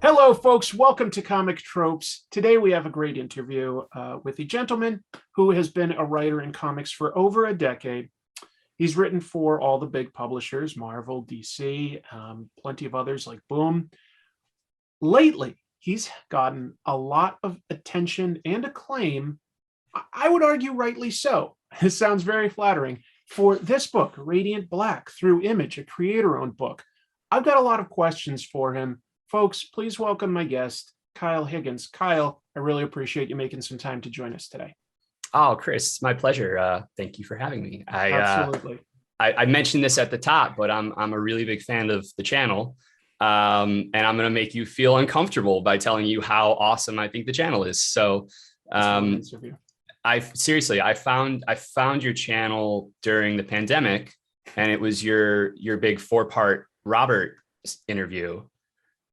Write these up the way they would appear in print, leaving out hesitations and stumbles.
Hello, folks. Welcome to Comic Tropes. Today we have a great interview with a gentleman who has been a writer in comics for over a decade. He's written for all the big publishers, Marvel, DC, plenty of others like Boom. Lately, he's gotten a lot of attention and acclaim. I would argue rightly so. It sounds very flattering. For this book, Radiant Black, through Image, a creator-owned book. I've got a lot of questions for him. Folks, please welcome my guest, Kyle Higgins. Kyle, I really appreciate you making some time to join us today. Oh, Chris, it's my pleasure. Thank you for having me. Absolutely. I mentioned this at the top, but I'm a really big fan of the channel. And I'm going to make you feel uncomfortable by telling you how awesome I think the channel is. So I found your channel during the pandemic, and it was your big 4-part Robert interview.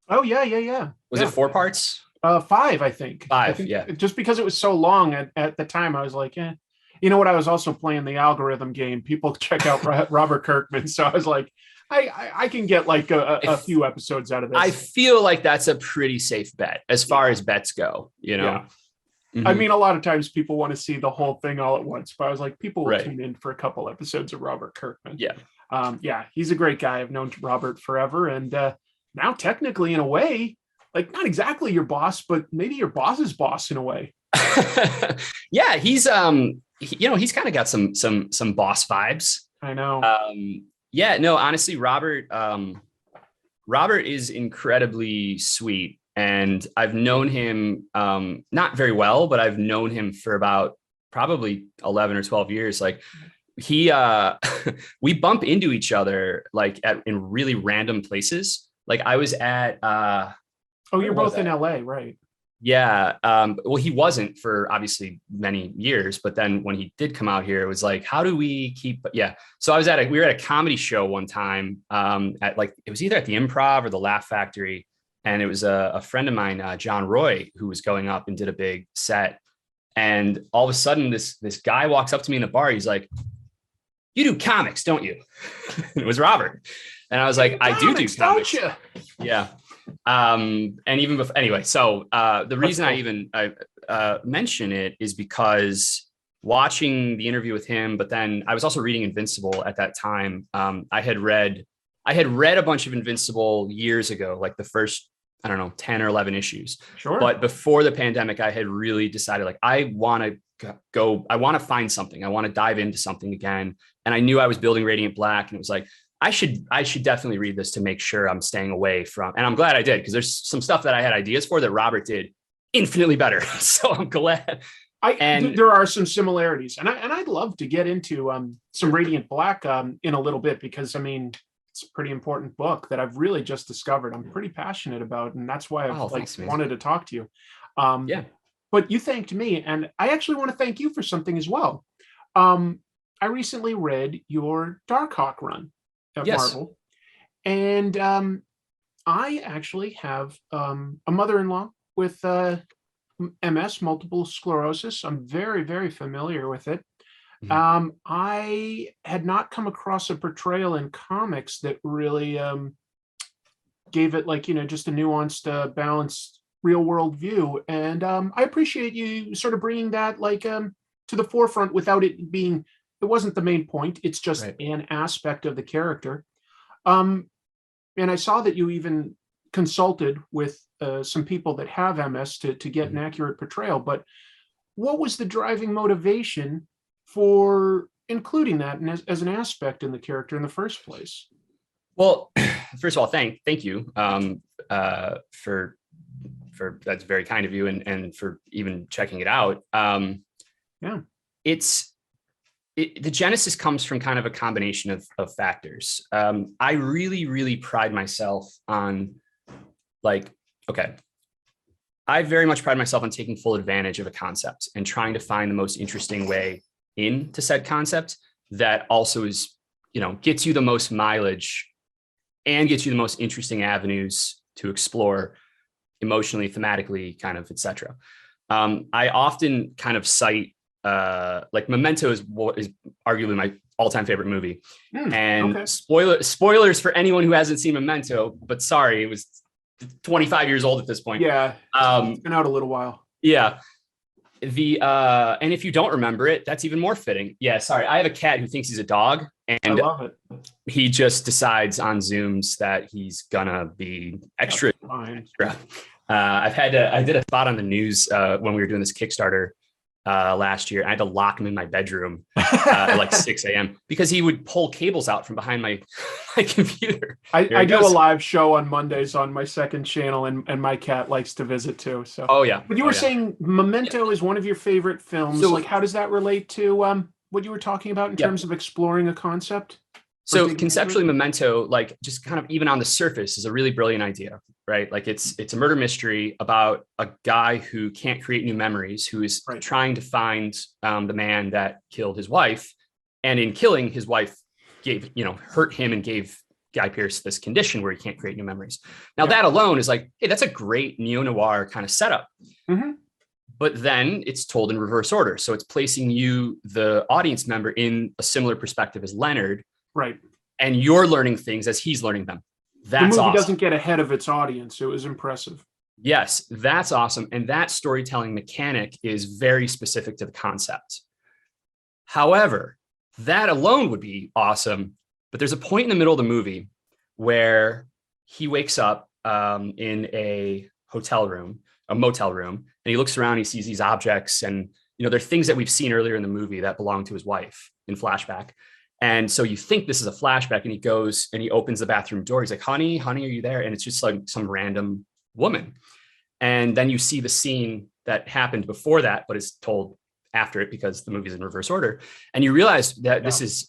Oh, yeah. Was it 4 parts? 5, I think. 5, yeah. Just because it was so long at the time, I was like, eh. You know what? I was also playing the algorithm game. People check out Robert Kirkman. So I was like, I can get like a few episodes out of this. I feel like that's a pretty safe bet as far as bets go, you know? Yeah. Mm-hmm. I mean, a lot of times people want to see the whole thing all at once, but I was like, people will tune in for a couple episodes of Robert Kirkman. Yeah. He's a great guy. I've known Robert forever. And now technically in a way, like not exactly your boss, but maybe your boss's boss in a way. Yeah, he's he's kind of got some boss vibes. I know. Yeah, no, honestly, Robert is incredibly sweet, and I've known him not very well, but I've known him for about probably 11 or 12 years. Like he we bump into each other like in really random places. Like I was at you're both in LA, right? Yeah. Well, he wasn't for obviously many years, but then when he did come out here, it was like, how do we keep? Yeah. So we were at a comedy show one time at like, it was either at the Improv or the Laugh Factory. And it was a friend of mine, John Roy, who was going up and did a big set. And all of a sudden this guy walks up to me in the bar. He's like, "You do comics, don't you?" It was Robert. And I was like, "I do comics. Don't you?" Yeah. And even before, anyway, so the reason I mention it is because watching the interview with him, but then I was also reading Invincible at that time. I had read a bunch of Invincible years ago, like the first, 10 or 11 issues. Sure. But before the pandemic, I had really decided like, I want to find something. I want to dive into something again. And I knew I was building Radiant Black, and it was like, I should definitely read this to make sure I'm staying away from, and I'm glad I did, because there's some stuff that I had ideas for that Robert did infinitely better. So I'm glad. There are some similarities, and I'd love to get into some Radiant Black in a little bit, because I mean, it's a pretty important book that I've really just discovered. I'm pretty passionate about, and that's why I've wanted to talk to you. Yeah. But you thanked me, and I actually want to thank you for something as well. I recently read your Darkhawk run at Marvel, and I actually have a mother-in-law with MS, multiple sclerosis. I'm very, very familiar with it. Mm-hmm. I had not come across a portrayal in comics that really gave it just a nuanced, balanced, real-world view, and I appreciate you sort of bringing that to the forefront without it being. It wasn't the main point. It's just an aspect of the character. And I saw that you even consulted with some people that have MS to get an accurate portrayal. But what was the driving motivation for including that as an aspect in the character in the first place? Well, first of all, thank you for that's very kind of you, and for even checking it out. The genesis comes from kind of a combination of factors. I really, really pride myself on I very much pride myself on taking full advantage of a concept and trying to find the most interesting way into said concept that also is, gets you the most mileage and gets you the most interesting avenues to explore emotionally, thematically, kind of, etc. I often kind of cite like Memento is what is arguably my all-time favorite movie. And okay. spoilers for anyone who hasn't seen Memento, but sorry, it was 25 years old at this point. Yeah, it's been out a little while. Yeah. And if you don't remember it, that's even more fitting. Yeah, sorry. I have a cat who thinks he's a dog, and I love it. he just decides on Zooms that he's gonna be extra. I did a spot on the news when we were doing this Kickstarter last year. I had to lock him in my bedroom at like 6 a.m. because he would pull cables out from behind my computer. I do a live show on Mondays on my second channel, and my cat likes to visit too. So, oh yeah. But you were saying Memento is one of your favorite films. So, like, how does that relate to what you were talking about in terms of exploring a concept? So conceptually, Memento, like, just kind of even on the surface, is a really brilliant idea, right? Like, it's a murder mystery about a guy who can't create new memories, who is trying to find the man that killed his wife, and in killing his wife, hurt him and gave Guy Pearce this condition where he can't create new memories. Now that alone is like, hey, that's a great neo-noir kind of setup. Mm-hmm. But then it's told in reverse order. So it's placing you, the audience member, in a similar perspective as Leonard. Right. And you're learning things as he's learning them. That's the movie awesome. Doesn't get ahead of its audience. It was impressive. Yes, that's awesome. And that storytelling mechanic is very specific to the concept. However, that alone would be awesome. But there's a point in the middle of the movie where he wakes up in a motel room, and he looks around, he sees these objects, and they're things that we've seen earlier in the movie that belong to his wife in flashback. And so you think this is a flashback, and he goes and he opens the bathroom door. He's like, honey, are you there? And it's just like some random woman. And then you see the scene that happened before that, but is told after it because the movie's in reverse order. And you realize that this is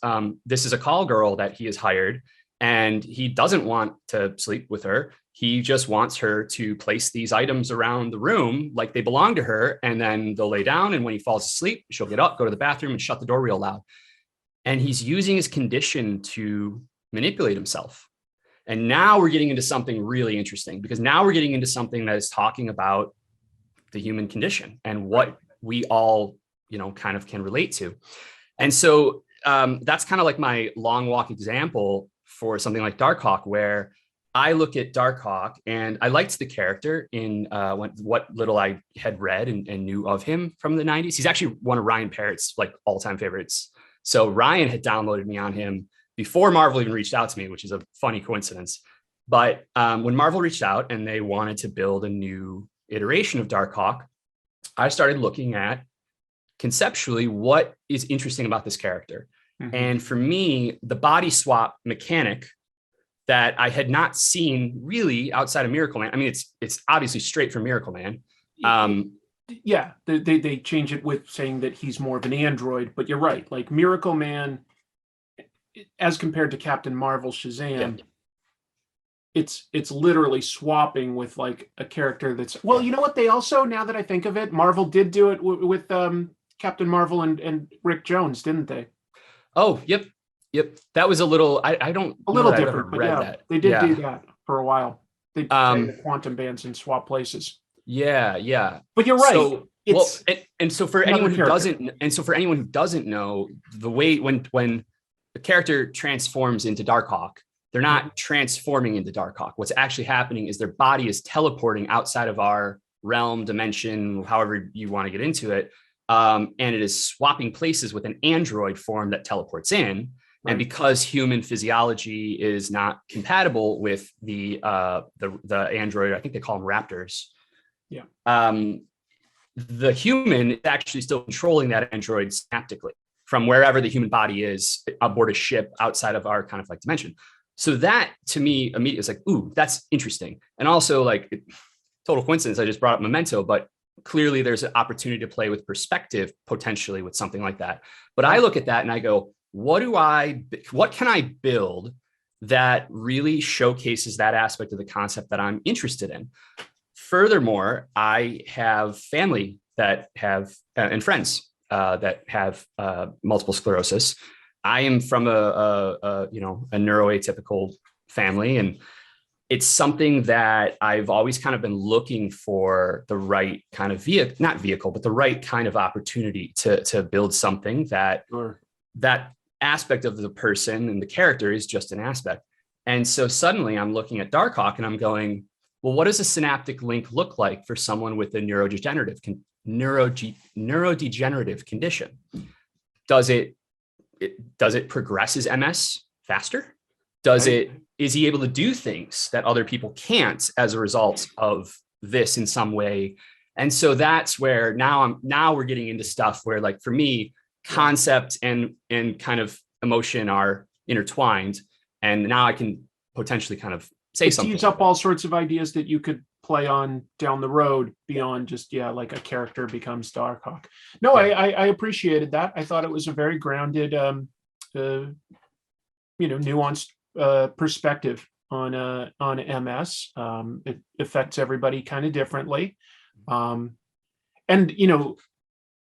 a call girl that he has hired, and he doesn't want to sleep with her. He just wants her to place these items around the room like they belong to her. And then they'll lay down. And when he falls asleep, she'll get up, go to the bathroom, and shut the door real loud. And he's using his condition to manipulate himself. And now we're getting into something really interesting, because now we're getting into something that is talking about the human condition and what we all, kind of can relate to. And so that's kind of like my long walk example for something like Darkhawk, where I look at Darkhawk and I liked the character in what little I had read and knew of him from the 90s. He's actually one of Ryan Parrott's like all-time favorites. So Ryan had downloaded me on him before Marvel even reached out to me, which is a funny coincidence. But when Marvel reached out and they wanted to build a new iteration of Darkhawk, I started looking at conceptually what is interesting about this character. Mm-hmm. And for me, the body swap mechanic that I had not seen really outside of Miracle Man. I mean, it's obviously straight from Miracle Man. Yeah, they change it with saying that he's more of an android, but you're right. Like Miracle Man, as compared to Captain Marvel, Shazam, it's literally swapping with like a character that's, well, you know what? They also, now that I think of it, Marvel did do it with Captain Marvel and Rick Jones, didn't they? Oh, yep. That was a little, I don't a little different, but that. They did do that for a while. They did the quantum bands and swap places. Yeah. But you're right. So for anyone who doesn't know, the way when the character transforms into Darkhawk, they're not transforming into Darkhawk. What's actually happening is their body is teleporting outside of our realm, dimension, however you want to get into it. And it is swapping places with an android form that teleports in. Right. And because human physiology is not compatible with the android, I think they call them raptors. Yeah. The human is actually still controlling that android synaptically from wherever the human body is aboard a ship outside of our kind of like dimension. So that to me immediately is like, ooh, that's interesting. And also like total coincidence, I just brought up Memento, but clearly there's an opportunity to play with perspective potentially with something like that. But I look at that and I go, what can I build that really showcases that aspect of the concept that I'm interested in? Furthermore, I have family that have and friends that have multiple sclerosis. I am from a neuroatypical family, and it's something that I've always kind of been looking for the right kind of vehicle, but the right kind of opportunity to build something that Sure. that aspect of the person and the character is just an aspect. And so suddenly I'm looking at Darkhawk and I'm going, well, what does a synaptic link look like for someone with a neurodegenerative condition? Does it progress his MS faster? Is he able to do things that other people can't as a result of this in some way? And so that's where now we're getting into stuff where, like, for me, concept and kind of emotion are intertwined. And now I can potentially kind of say something. It tees up all sorts of ideas that you could play on down the road beyond just, like a character becomes Darkhawk. No, yeah. I appreciated that. I thought it was a very grounded, nuanced perspective on MS. It affects everybody kind of differently. And,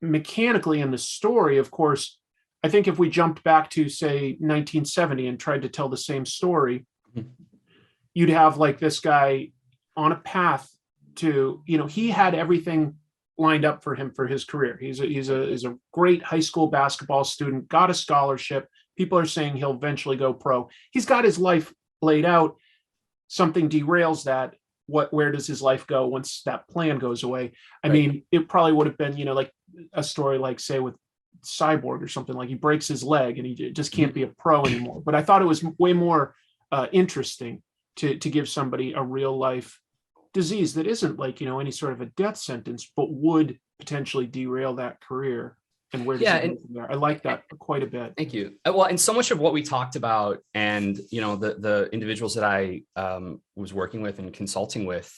mechanically in the story, of course, I think if we jumped back to, say, 1970 and tried to tell the same story, you'd have like this guy on a path to, he had everything lined up for him for his career. He's a great high school basketball student, got a scholarship. People are saying he'll eventually go pro. He's got his life laid out. Something derails that. Where does his life go once that plan goes away? I mean, it probably would have been, like a story like, say, with Cyborg or something, like he breaks his leg and he just can't be a pro anymore. But I thought it was way more interesting to give somebody a real life disease that isn't like, any sort of a death sentence, but would potentially derail that career. And where does it go from there? I like that quite a bit. Thank you. Well, and so much of what we talked about, and the individuals that I was working with and consulting with,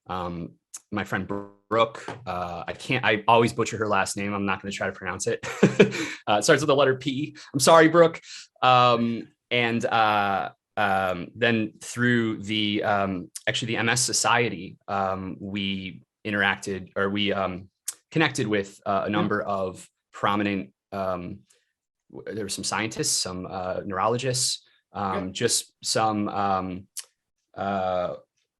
my friend Brooke, I always butcher her last name. I'm not going to try to pronounce it. It starts with the letter P. I'm sorry, Brooke. And then through the actually the MS Society, we interacted, or we connected with a number of prominent, there were some scientists, some neurologists, just some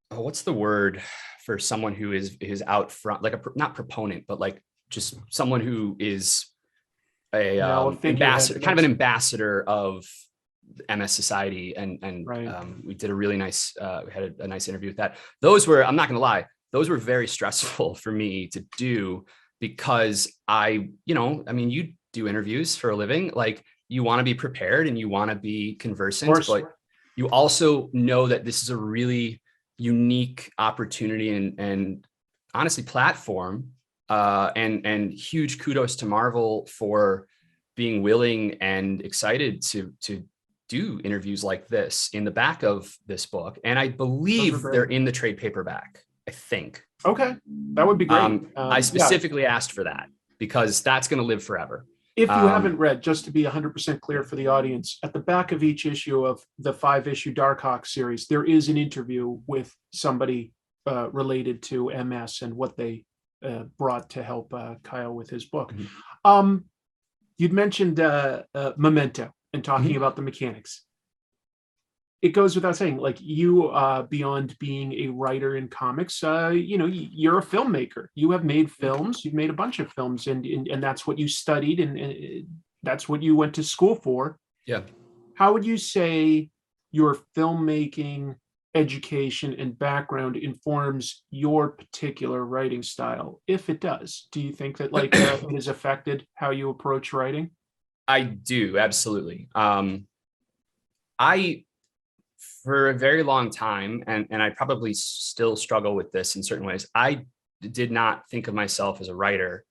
what's the word for someone who is out front, like not proponent, but like just someone who is a ambassador, kind of an ambassador of MS Society, and we did a really nice, we had a nice interview with that. Those were, I'm not going to lie, those were very stressful for me to do, because you do interviews for a living, like you want to be prepared and you want to be conversant, but you also know that this is a really unique opportunity and honestly platform, and huge kudos to Marvel for being willing and excited to do interviews like this in the back of this book. And I believe they're in the trade paperback, I think. Okay, that would be great. I specifically asked for that because that's going to live forever. If you haven't read, just to be 100% clear for the audience, at the back of each issue of the 5-issue Darkhawk series, there is an interview with somebody related to MS and what they brought to help Kyle with his book. Mm-hmm. You'd mentioned Memento and talking about the mechanics. It goes without saying, like, you, beyond being a writer in comics, you're a filmmaker. You have made films. You've made a bunch of films, and that's what you studied, and that's what you went to school for. Yeah. How would you say your filmmaking education and background informs your particular writing style, if it does? Do you think that it has affected how you approach writing? I do, absolutely. For a very long time, and I probably still struggle with this in certain ways, I did not think of myself as a writer.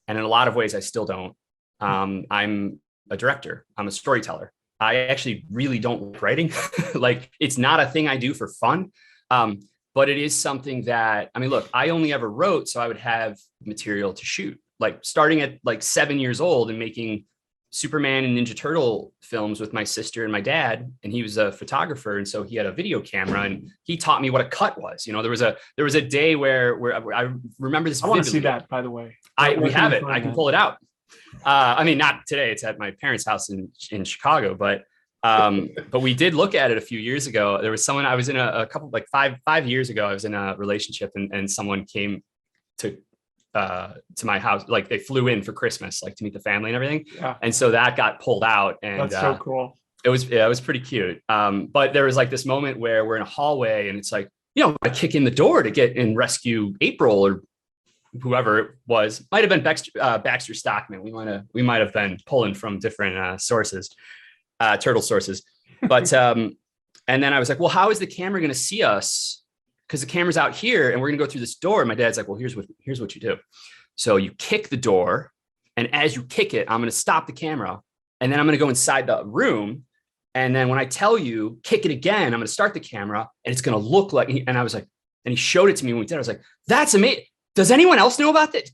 And in a lot of ways, I still don't. I'm a director. I'm a storyteller. I actually really don't like writing. Like, it's not a thing I do for fun. But it is something that, look, I only ever wrote so I would have material to shoot. Like, starting at like 7 years old and making Superman and Ninja Turtle films with my sister and my dad, and he was a photographer, and so he had a video camera, and he taught me what a cut was. There was a day where I remember this. I want to see that, by the way. We have it. I can pull it out. Not today. It's at my parents' house in Chicago, but But we did look at it a few years ago. There was someone, I was in a couple, like five years ago, I was in a relationship, and someone came to my house. Like they flew in for Christmas, like to meet the family and everything. Yeah. And so that got pulled out, and that's so cool. It was pretty cute. But there was like this moment where we're in a hallway, and it's like, I kick in the door to get and rescue April or whoever it was. Might have been Baxter Stockman. We might have been pulling from different sources, turtle sources. But and then I was like, well, how is the camera going to see us? Because the camera's out here, and we're going to go through this door. And my dad's like, well, here's what you do. So you kick the door, and as you kick it, I'm going to stop the camera, and then I'm going to go inside the room. And then when I tell you kick it again, I'm going to start the camera, and it's going to look like. And I was like, and he showed it to me when we did. I was like, that's amazing. Does anyone else know about that?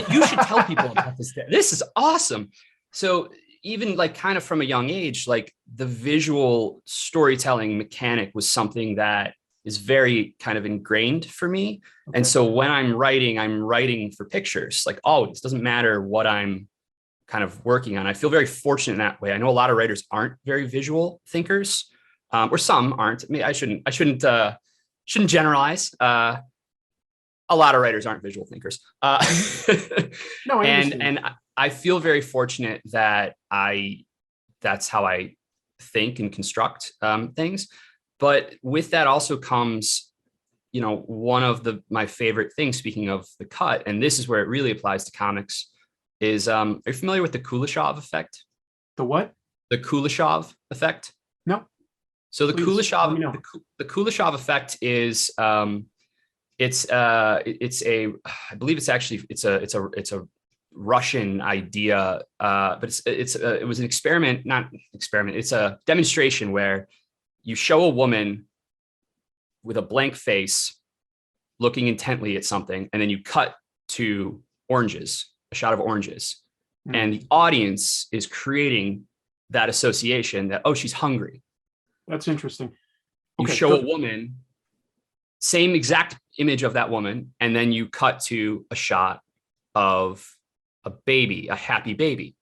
You should tell people about this. This is awesome. So even like kind of from a young age, like the visual storytelling mechanic was something that is very kind of ingrained for me. Okay. And so when I'm writing for pictures, like always, doesn't matter what I'm kind of working on. I feel very fortunate in that way. I know a lot of writers aren't very visual thinkers, or some aren't. I mean, I shouldn't generalize. A lot of writers aren't visual thinkers. No, and I feel very fortunate that that's how I think and construct things. But with that also comes, one of my favorite things, speaking of the cut, and this is where it really applies to comics, is, are you familiar with the Kuleshov effect? The what? The Kuleshov effect? No. So the Kuleshov effect is, I believe it's a Russian idea, but it was an experiment, not experiment. It's a demonstration where you show a woman with a blank face looking intently at something, and then you cut to a shot of oranges, and the audience is creating that association that, oh, she's hungry. That's interesting. You show a woman, same exact image of that woman, and then you cut to a shot of a baby, a happy baby.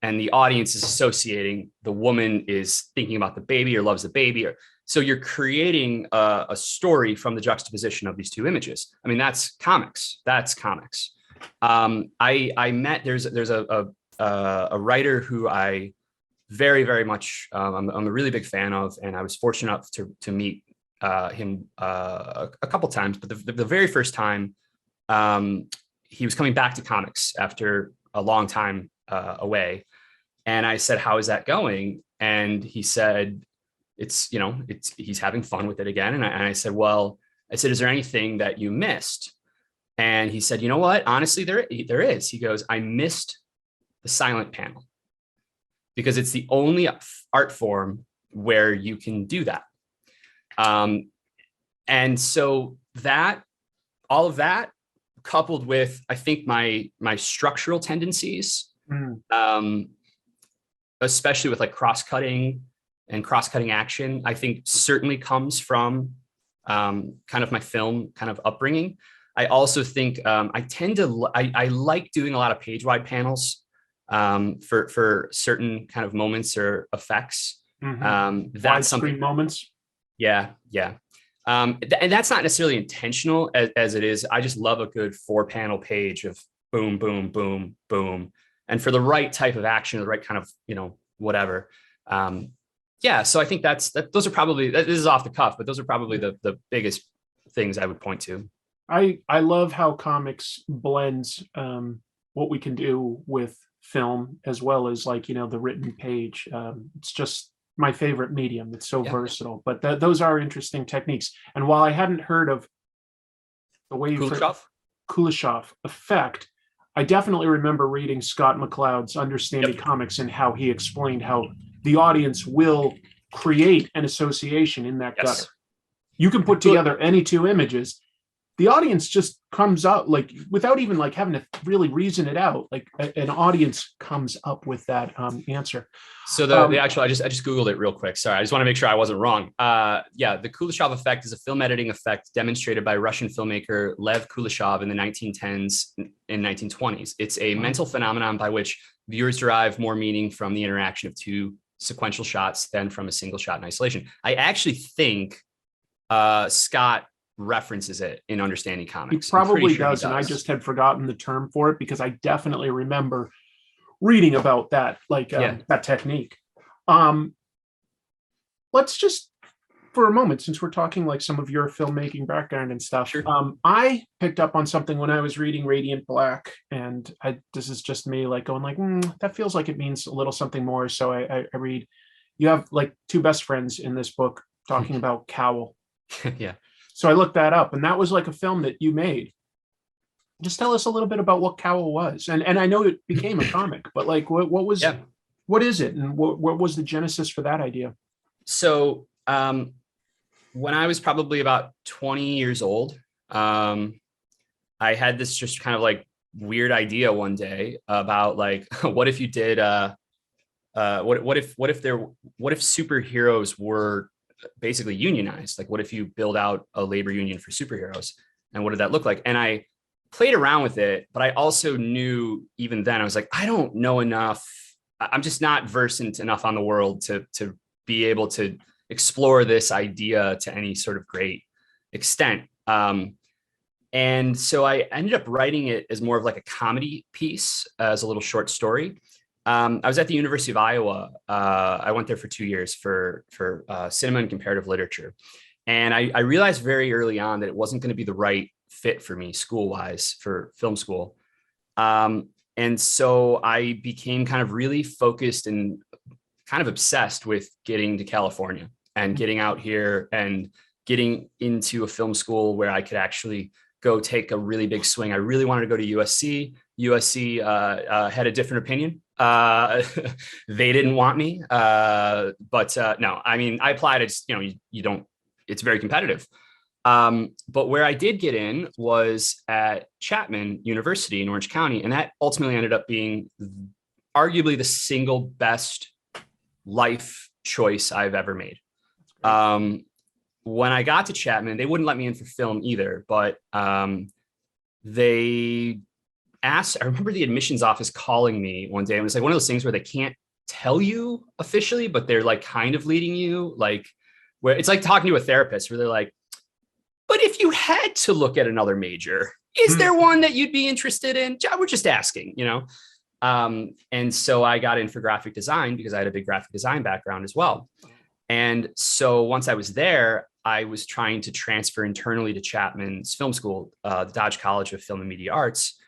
And the audience is associating the woman is thinking about the baby or loves the baby. So you're creating a story from the juxtaposition of these two images. I mean, that's comics. I met, there's a writer who I very, very much, I'm a really big fan of, and I was fortunate enough to meet him a couple times, but the very first time, he was coming back to comics after a long time away. And I said, how is that going? And he said, he's having fun with it again. And I said, is there anything that you missed? And he said, you know what? Honestly, there is. He goes, I missed the silent panel because it's the only art form where you can do that. And so all of that coupled with, I think my structural tendencies, especially with like cross-cutting action, I think certainly comes from kind of my film kind of upbringing. I also think I like doing a lot of page-wide panels for certain kind of moments or effects. That's something moments. Yeah. And that's not necessarily intentional as it is. I just love a good 4-panel page of boom, boom, boom, boom. And for the right type of action, the right kind of, whatever. So I think those are probably, this is off the cuff, but those are probably the biggest things I would point to. I love how comics blends what we can do with film as well as like, the written page. It's just my favorite medium. It's so versatile, but those are interesting techniques. And while I hadn't heard of the way Kuleshov Effect, I definitely remember reading Scott McCloud's Understanding Comics and how he explained how the audience will create an association in that gutter. You can put together any two images. The audience just comes up like without even like having to really reason it out. Like an audience comes up with that answer. So the actual, I just Googled it real quick. Sorry, I just want to make sure I wasn't wrong. The Kuleshov effect is a film editing effect demonstrated by Russian filmmaker Lev Kuleshov in the 1910s and 1920s. It's a mental phenomenon by which viewers derive more meaning from the interaction of two sequential shots than from a single shot in isolation. I actually think Scott references it in Understanding Comics. He probably does, and I just had forgotten the term for it because I definitely remember reading about that, that technique. Let's just, for a moment, since we're talking like some of your filmmaking background and stuff, Sure. I picked up on something when I was reading Radiant Black, and this is just me like going like, that feels like it means a little something more. So I read, you have like two best friends in this book talking about Cowl. Yeah. So I looked that up, and that was like a film that you made. Just tell us a little bit about what Cowl was, and I know it became a comic, but like what was, what is it, and what was the genesis for that idea? So when I was probably about 20 years old, I had this just kind of like weird idea one day about like, what if you did, what if superheroes were basically unionized? Like, what if you build out a labor union for superheroes, and what did that look like? And I played around with it, but I also knew even then, I was like, I don't know enough. I'm just not versant enough on the world to be able to explore this idea to any sort of great extent. And so I ended up writing it as more of like a comedy piece, as a little short story. I was at the University of Iowa. I went there for 2 years for cinema and comparative literature. And I realized very early on that it wasn't going to be the right fit for me school-wise for film school. And so I became kind of really focused and kind of obsessed with getting to California and getting out here and getting into a film school where I could actually go take a really big swing. I really wanted to go to USC. USC had a different opinion. They didn't want me. But no, I mean, I applied. It's, you don't, it's very competitive. But where I did get in was at Chapman University in Orange County. And that ultimately ended up being arguably the single best life choice I've ever made. When I got to Chapman, they wouldn't let me in for film either, but they asked, I remember the admissions office calling me one day, and it was like one of those things where they can't tell you officially, but they're like kind of leading you, like where it's like talking to a therapist where they're like, but if you had to look at another major, is there one that you'd be interested in? We're just asking, and so I got in for graphic design because I had a big graphic design background as well. And so once I was there, I was trying to transfer internally to Chapman's film school, the Dodge College of Film and Media Arts.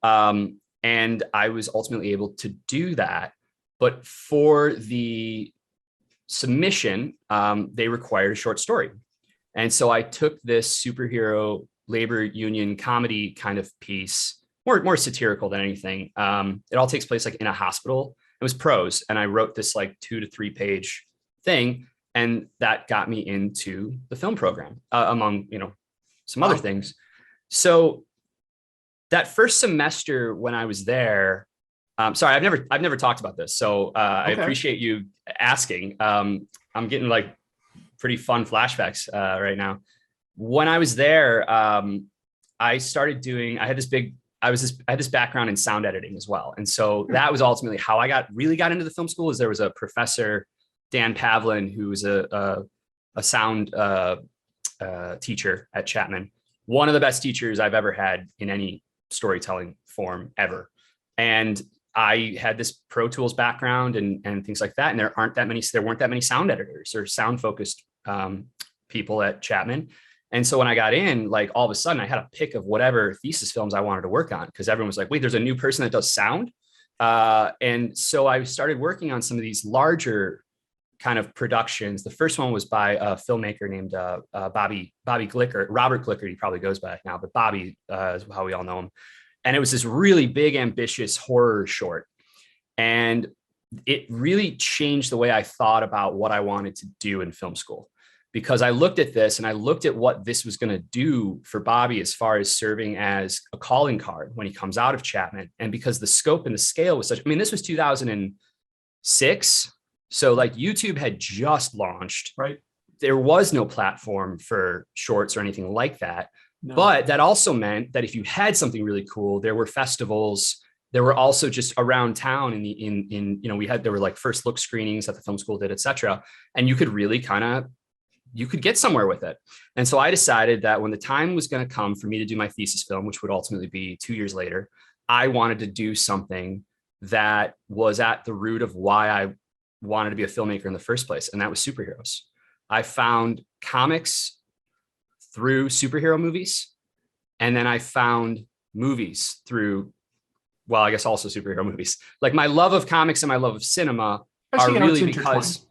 And I was ultimately able to do that. But for the submission, they required a short story. And so I took this superhero labor union comedy kind of piece, more satirical than anything. It all takes place like in a hospital. It was prose. And I wrote this like 2 to 3 page thing. And that got me into the film program, among, some other things. So that first semester when I was there, sorry, I've never talked about this. So I appreciate you asking. I'm getting like pretty fun flashbacks right now. When I was there, I had this background in sound editing as well. And so that was ultimately how I really got into the film school. Is there was a professor, Dan Pavlin, who was a sound teacher at Chapman, one of the best teachers I've ever had in any storytelling form ever. And I had this Pro Tools background and things like that. And there weren't that many sound editors or sound focused people at Chapman. And so when I got in, like all of a sudden I had a pick of whatever thesis films I wanted to work on, because everyone was like, wait, there's a new person that does sound. And so I started working on some of these larger kind of productions. The first one was by a filmmaker named Bobby Glicker, Robert Glicker, he probably goes by now, but Bobby is how we all know him. And it was this really big, ambitious horror short. And it really changed the way I thought about what I wanted to do in film school, because I looked at this and I looked at what this was going to do for Bobby as far as serving as a calling card when he comes out of Chapman. And because the scope and the scale was such, I mean, this was 2006. So like YouTube had just launched, right? There was no platform for shorts or anything like that. No. But that also meant that if you had something really cool, there were festivals, there were also just around town there were like first look screenings that the film school did, etc. And you could really you could get somewhere with it. And so I decided that when the time was going to come for me to do my thesis film, which would ultimately be 2 years later, I wanted to do something that was at the root of why I wanted to be a filmmaker in the first place. And that was superheroes. I found comics through superhero movies. And then I found movies through, well, I guess also superhero movies. Like my love of comics and my love of cinema are really because,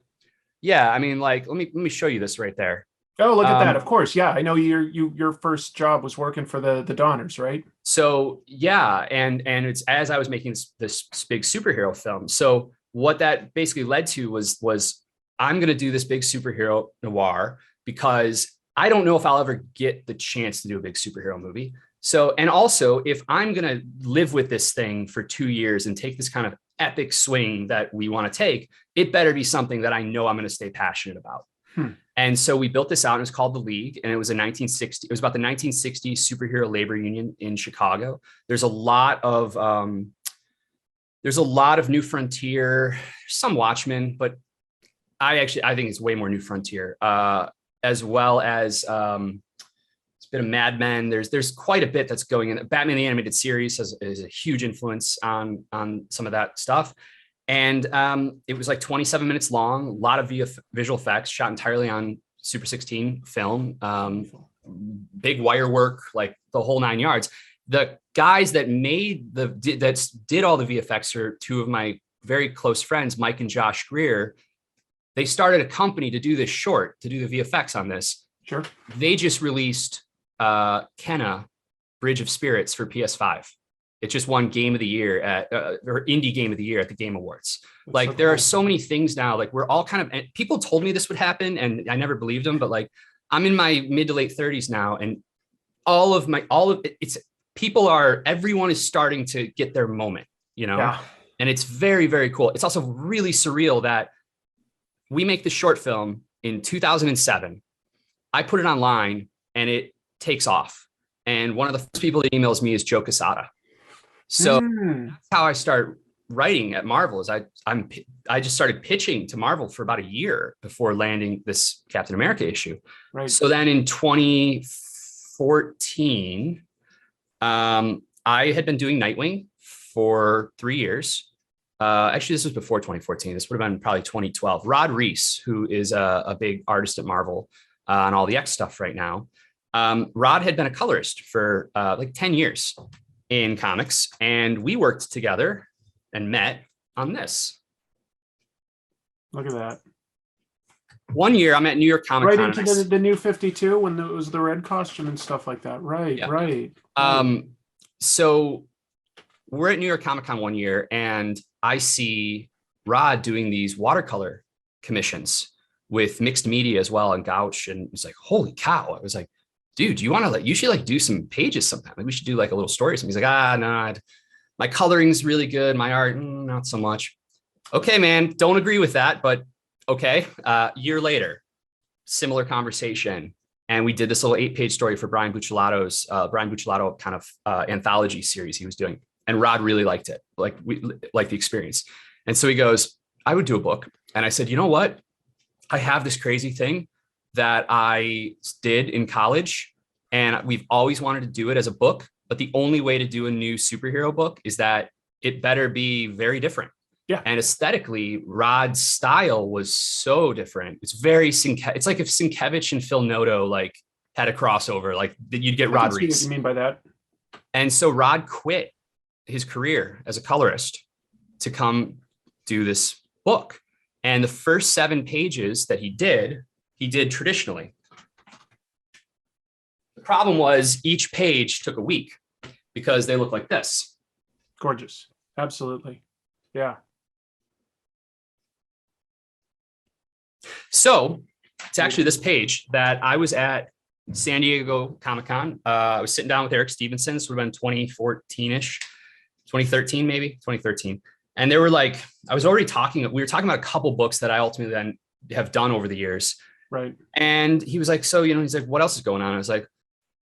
yeah, I mean, like, let me show you this right there. Oh, look at that. Of course. Yeah. I know your first job was working for the Donners, right? So yeah. And it's as I was making this big superhero film. So what that basically led to was I'm going to do this big superhero noir because I don't know if I'll ever get the chance to do a big superhero movie. So, and also if I'm going to live with this thing for 2 years and take this kind of epic swing that we want to take, it better be something that I know I'm going to stay passionate about. And so we built this out, and it was called The League, and it was about the 1960s superhero labor union in Chicago. There's a lot of New Frontier, some Watchmen, but I think it's way more New Frontier, as well as it's been a Mad Men. There's quite a bit that's going in. Batman the Animated Series is a huge influence on some of that stuff. And it was like 27 minutes long, a lot of visual effects, shot entirely on Super 16 film, big wire work, like the whole 9 yards. The guys that did all the VFX are two of my very close friends, Mike and Josh Greer. They started a company to do this short, to do the VFX on this. Sure. They just released Kenna, Bridge of Spirits for PS5. It just won Game of the Year or Indie Game of the Year at the Game Awards. That's like, so there cool. Are so many things now. Like, we're all kind of, and people told me this would happen, and I never believed them. But like, I'm in my mid to late 30s now, and everyone is starting to get their moment, you know. Yeah. And it's very, very cool. It's also really surreal that we make the short film in 2007. I put it online, and it takes off. And one of the first people that emails me is Joe Quesada. So that's how I start writing at Marvel. Is I just started pitching to Marvel for about a year before landing this Captain America issue. Right. So then in 2014, I had been doing Nightwing for 3 years. Actually, this was before 2014. This would have been probably 2012. Rod Reis, who is a big artist at Marvel on all the X stuff right now. Rod had been a colorist for like 10 years in comics, and we worked together and met on this. Look at that. One year I'm at New York Comic Con. Right into the new 52 when it was the red costume and stuff like that. Right, yeah. Right. So we're at New York Comic Con one year, and I see Rod doing these watercolor commissions with mixed media as well, and Gouch, and it's like, holy cow. I was like, dude, you should do some pages sometime. Like, we should do like a little story. So he's like, no, my coloring's really good. My art, not so much. Okay, man, don't agree with that, but okay. Year later, similar conversation. And we did this little 8-page story for Brian Buccellato kind of anthology series he was doing. And Rod really liked it. Like, we liked the experience. And so he goes, I would do a book. And I said, you know what? I have this crazy thing that I did in college, and we've always wanted to do it as a book, but the only way to do a new superhero book is that it better be very different. Yeah. And aesthetically, Rod's style was so different. It's very it's like if Sienkiewicz and Phil Noto like had a crossover, like you'd get Rod Reis. What you mean by that? And so Rod quit his career as a colorist to come do this book. And the first 7 pages that he did traditionally. The problem was each page took a week because they look like this. Gorgeous. Absolutely. Yeah. So it's actually this page that I was at San Diego Comic-Con. I was sitting down with Eric Stevenson. This would have been 2014-ish, 2013, maybe 2013. And they were like, we were talking about a couple books that I ultimately then have done over the years. Right. And he was like, so, he's like, what else is going on? I was like,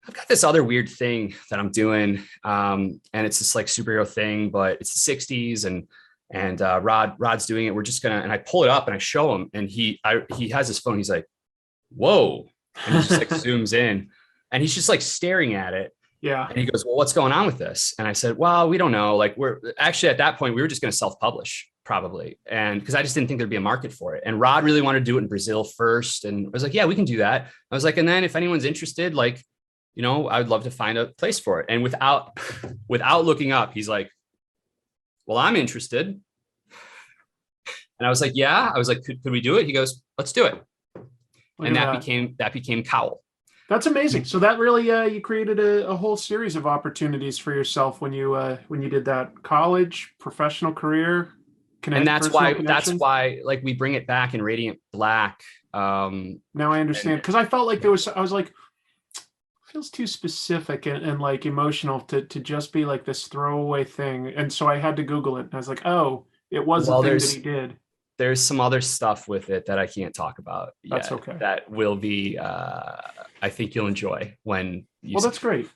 I've got this other weird thing that I'm doing, and it's this like superhero thing, but it's the '60s, and Rod's doing it. We're just gonna, and I pull it up and I show him, and he has his phone. He's like, "Whoa!" And he just like zooms in, and he's just like staring at it. Yeah. And he goes, "Well, what's going on with this?" And I said, "Well, we don't know. Like, we're actually at that point, we were just going to self-publish probably, and because I just didn't think there'd be a market for it. And Rod really wanted to do it in Brazil first, and I was like, "Yeah, we can do that." I was like, "And then if anyone's interested, like." I would love to find a place for it. And without looking up, he's like, "Well, I'm interested." And I was like, "Yeah." I was like, could we do it? He goes, "Let's do it." And that became Cowl. That's amazing. So that really, you created a whole series of opportunities for yourself when you did that. College, professional career, and that's why like we bring it back in Radiant Black. Now I understand, because I felt like I was like, feels too specific and like emotional to just be like this throwaway thing. And so I had to Google it, and I was like, oh, it was the thing that he did. There's some other stuff with it that I can't talk about yet. That's okay. That will be, I think you'll enjoy when you. Well, that's great.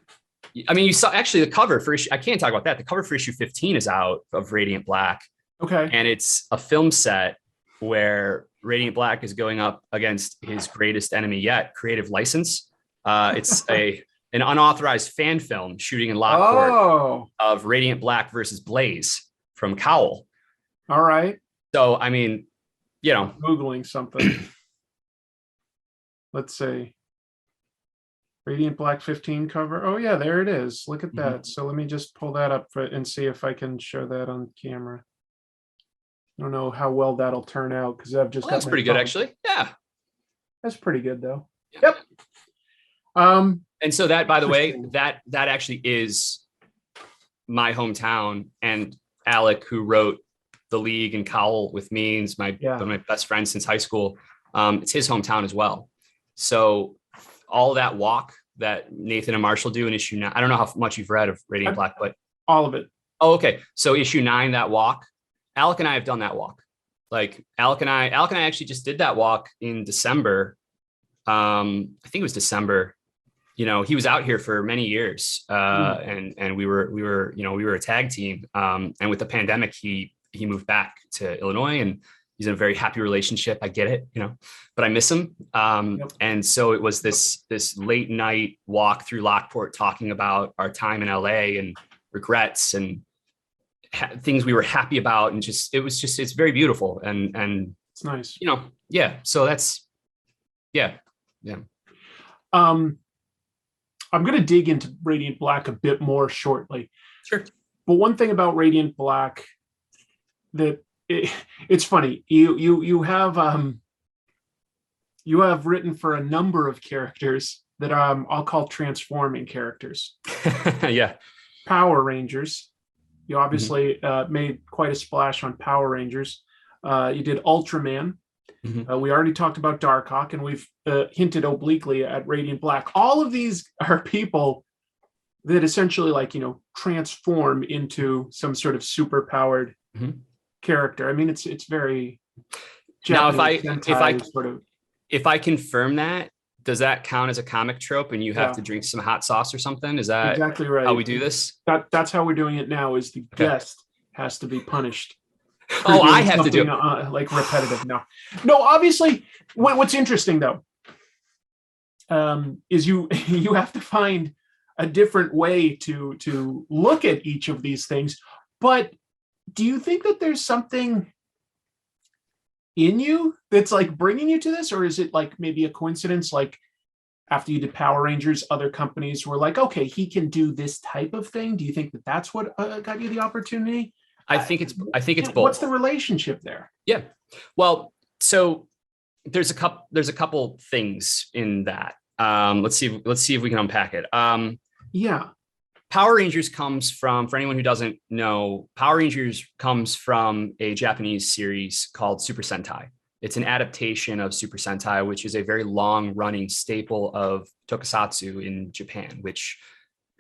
I mean, you saw actually the cover for issue. I can't talk about that. The cover for issue 15 is out of Radiant Black. Okay. And it's a film set where Radiant Black is going up against his greatest enemy yet, Creative License. It's an unauthorized fan film shooting in Lockport of Radiant Black versus Blaze from Cowl. All right. So, I mean, Googling something. Let's see. Radiant Black 15 cover. Oh yeah, there it is. Look at that. So let me just pull that up and see if I can show that on camera. I don't know how well that'll turn out because I've just got that's pretty good actually. Yeah. That's pretty good though. Yeah. Yep. And so that, by the way, that actually is my hometown, and Alec, who wrote The League and Cowl with me, and is one of my best friends since high school. It's his hometown as well. So all that walk that Nathan and Marshall do in issue 9, I don't know how much you've read of Radiant Black, but all of it. Oh, okay. So issue 9, that walk, Alec and I have done that walk. Like Alec and I actually just did that walk in December. I think it was December. He was out here for many years, and we were a tag team. And with the pandemic, he moved back to Illinois, and he's in a very happy relationship. I get it, but I miss him. And so it was this late night walk through Lockport, talking about our time in LA and regrets and things we were happy about, and it's very beautiful, and it's nice. Yeah. So that's yeah. I'm going to dig into Radiant Black a bit more shortly. Sure. But one thing about Radiant Black that it's funny, you have written for a number of characters that I'll call transforming characters. Yeah. Power Rangers. You obviously made quite a splash on Power Rangers. You did Ultraman. We already talked about Darkhawk, and we've hinted obliquely at Radiant Black. All of these are people that essentially transform into some sort of super powered character. I mean, it's very Japanese. Now, if I confirm that, does that count as a comic trope and you have to drink some hot sauce or something? Is that exactly right? How we do this? That's how we're doing it now, is the guest has to be punished. Oh, I have to do like repetitive. No, obviously what's interesting though, is you have to find a different way to look at each of these things. But do you think that there's something in you that's like bringing you to this, or is it like maybe a coincidence? Like after you did Power Rangers, other companies were like, okay, he can do this type of thing. Do you think that that's what got you the opportunity? I think it's both. What's the relationship there? Yeah. Well, so there's a couple things in that. Let's see if we can unpack it. Yeah. Power Rangers comes from, for anyone who doesn't know, Power Rangers comes from a Japanese series called Super Sentai. It's an adaptation of Super Sentai, which is a very long-running staple of tokusatsu in Japan, which,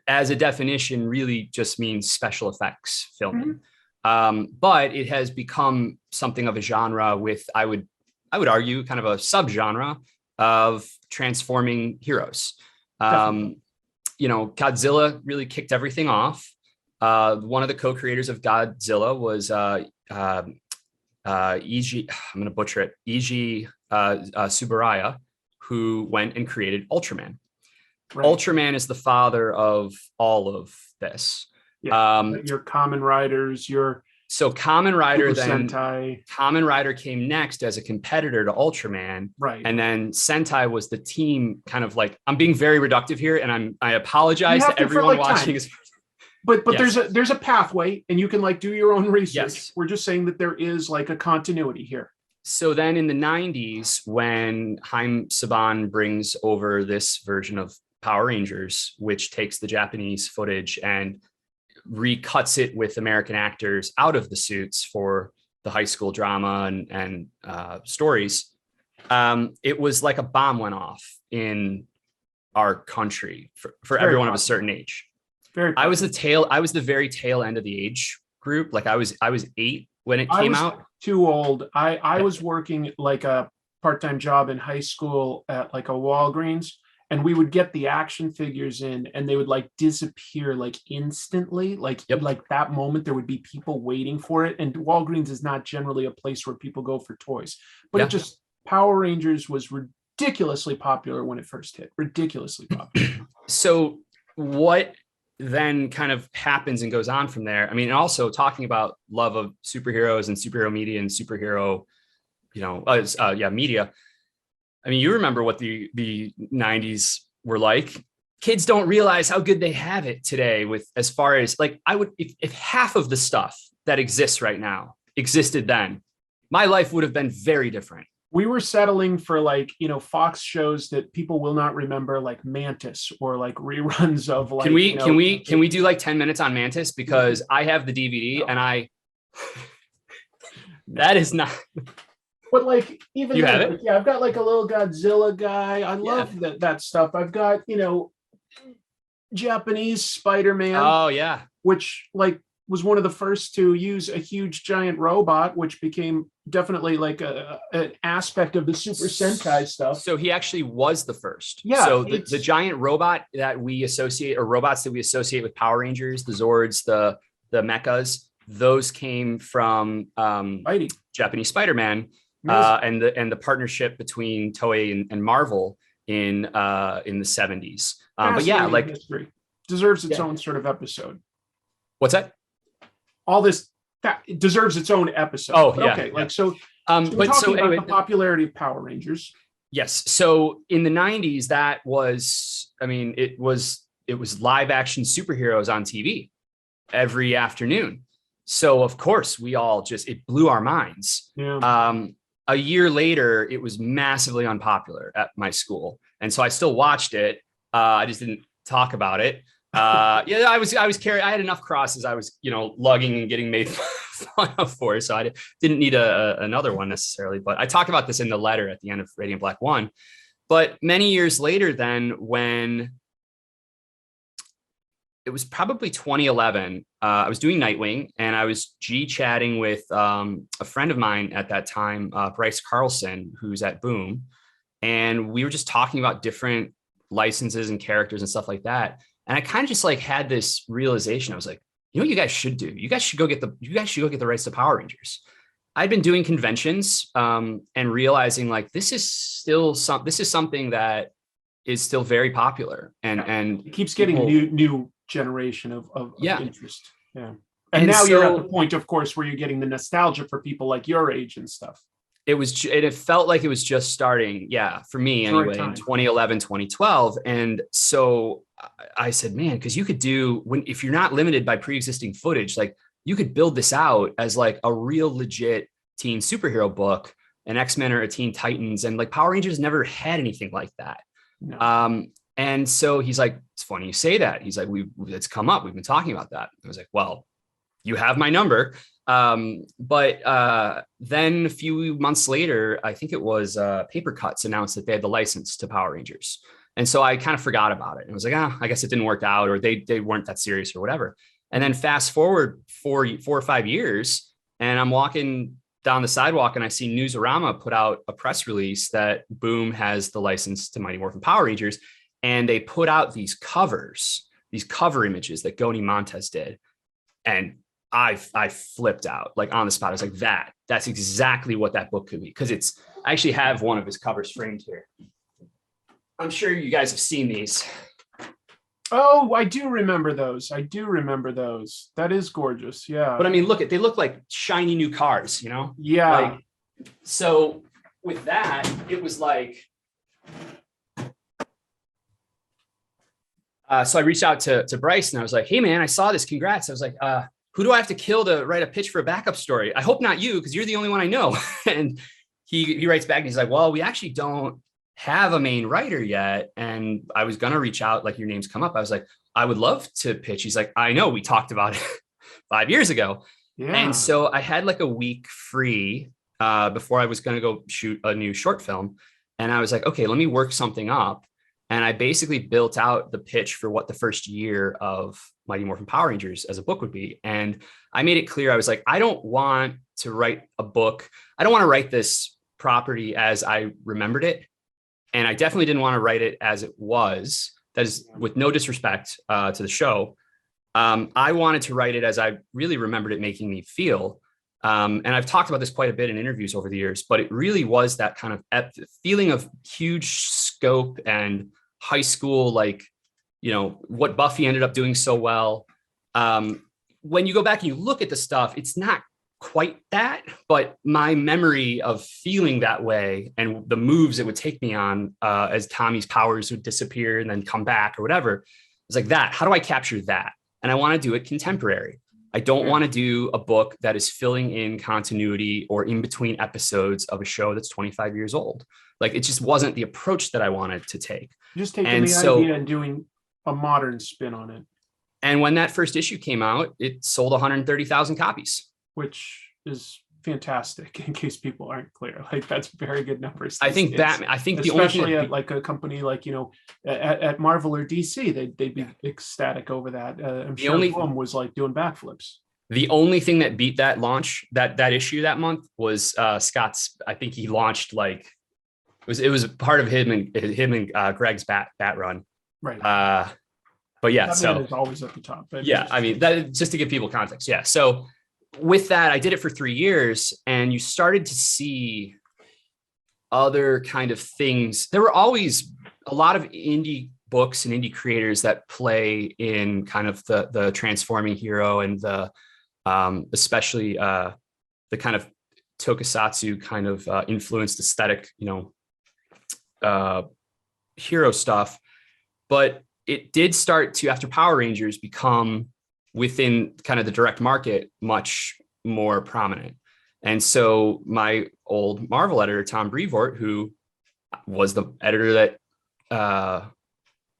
as a definition, really just means special effects filming. But it has become something of a genre with, I would argue, kind of a subgenre of transforming heroes. Godzilla really kicked everything off. One of the co-creators of Godzilla was Eiji, I'm going to butcher it, Eiji Tsuburaya, who went and created Ultraman. Right. Ultraman is the father of all of this. Yeah, your Kamen Riders, so Kamen Rider, then Sentai. Kamen Rider came next as a competitor to Ultraman. Right. And then Sentai was the team, kind of like, I'm being very reductive here, and I apologize to everyone watching. But yes. there's a pathway, and you can like do your own research. Yes. We're just saying that there is like a continuity here. So then in the 90s, when Haim Saban brings over this version of Power Rangers, which takes the Japanese footage and recuts it with American actors out of the suits for the high school drama and stories, it was like a bomb went off in our country for everyone of a certain age. I was the very tail end of the age group. Like I was 8 when it came out. Too old. I was working like a part-time job in high school at like a Walgreens, and we would get the action figures in, and they would like disappear like instantly. Like like that moment, there would be people waiting for it. And Walgreens is not generally a place where people go for toys, but it just Power Rangers was ridiculously popular when it first hit. Ridiculously popular. So what then kind of happens and goes on from there? I mean, and also talking about love of superheroes and superhero media and superhero, media. I mean, you remember what the 90s were like. Kids don't realize how good they have it today with, as far as like, I would, if half of the stuff that exists right now existed then, my life would have been very different. We were settling for like, Fox shows that people will not remember, like Mantis, or like reruns of like. Can we do like 10 minutes on Mantis? Because I have the DVD and that is not. But like, even you have it? Yeah, I've got like a little Godzilla guy. I love that stuff. I've got, Japanese Spider-Man. Oh yeah. Which like was one of the first to use a huge giant robot, which became definitely like an aspect of the Super Sentai stuff. So he actually was the first. Yeah. So the giant robot that we associate, or robots that we associate with Power Rangers, the Zords, the mechas, those came from Japanese Spider-Man. And the partnership between Toei and Marvel in the 70s. But yeah, like history deserves its own sort of episode. What's that? All this that deserves its own episode. Oh, but okay. Like so. Anyway, the popularity of Power Rangers. Yes. So in the 90s, that was, I mean, it was live action superheroes on TV every afternoon. So of course it blew our minds. Yeah. A year later, it was massively unpopular at my school. And so I still watched it. I just didn't talk about it. I was carrying, I had enough crosses I was, lugging and getting made fun of for. So I didn't need another one necessarily, but I talk about this in the letter at the end of Radiant Black 1. But many years later, then, when it was probably 2011, I was doing Nightwing, and I was chatting with a friend of mine at that time, Bryce Carlson, who's at Boom. And we were just talking about different licenses and characters and stuff like that. And I kind of just like had this realization. I was like, what you guys should do? You guys should go get the rights to Power Rangers. I'd been doing conventions and realizing like, this is something that is still very popular, and it keeps getting new generation of interest. Yeah. And now you're at the point, of course, where you're getting the nostalgia for people like your age and stuff. It felt like it was just starting. Yeah. For me anyway, in 2011, 2012. And so I said, man, cause you could do if you're not limited by pre-existing footage, like you could build this out as like a real legit teen superhero book, an X-Men or a Teen Titans. And like Power Rangers never had anything like that. No. And so he's like, it's funny you say that. He's like, it's come up. We've been talking about that. I was like, well, you have my number. But then a few months later, I think it was Paper Cuts announced that they had the license to Power Rangers. And so I kind of forgot about it. And I was like, I guess it didn't work out, or they weren't that serious or whatever. And then fast forward 4 or 5 years, and I'm walking down the sidewalk and I see Newsarama put out a press release that Boom has the license to Mighty Morphin Power Rangers. and they put out these cover images that Goni Montes did. And I flipped out like on the spot. I was like, that's exactly what that book could be. Cause I actually have one of his covers framed here. I'm sure you guys have seen these. Oh, I do remember those. That is gorgeous. Yeah. But I mean, they look like shiny new cars, you know? Yeah. Like, so with that, it was like, so I reached out to Bryce and I was like, hey man, I saw this. Congrats. I was like, who do I have to kill to write a pitch for a backup story? I hope not you, because you're the only one I know. And he writes back and he's like, well, we actually don't have a main writer yet. And I was going to reach out, like your name's come up. I was like, I would love to pitch. He's like, I know, we talked about it 5 years ago. Yeah. And so I had like a week free before I was going to go shoot a new short film. And I was like, okay, let me work something up. And I basically built out the pitch for what the first year of Mighty Morphin Power Rangers as a book would be. And I made it clear, I was like, I don't want to write a book. I don't want to write this property as I remembered it. And I definitely didn't want to write it as it was. That is with no disrespect to the show. I wanted to write it as I really remembered it making me feel. And I've talked about this quite a bit in interviews over the years, but it really was that kind of feeling of huge scope and high school, like, you know, what Buffy ended up doing so well. When you go back and you look at the stuff, it's not quite that, but my memory of feeling that way and the moves it would take me on as Tommy's powers would disappear and then come back or whatever, it's like that. How do I capture that? And I want to do it contemporary. I don't want to do a book that is filling in continuity or in between episodes of a show that's 25 years old. Like, it just wasn't the approach that I wanted to take. Just taking idea and doing a modern spin on it. And when that first issue came out, it sold 130,000 copies. Which is fantastic, in case people aren't clear. Like, that's very good numbers. I think especially the only thing at like a company like, you know, at Marvel or DC, they'd be ecstatic over that. I'm sure Boom was like doing backflips. The only thing that beat that launch, that issue that month, was Scott's. I think he launched like it was part of him and Greg's bat run. Right. But yeah, that man is always at the top. Yeah, I mean, that just to give people context. Yeah, so with that, I did it for 3 years, and you started to see other kind of things. There were always a lot of indie books and indie creators that play in kind of the transforming hero and the especially the kind of tokusatsu kind of influenced aesthetic, you know, hero stuff. But it did start to, after Power Rangers, become within kind of the direct market much more prominent. And so my old Marvel editor, Tom Brevoort, who was the editor that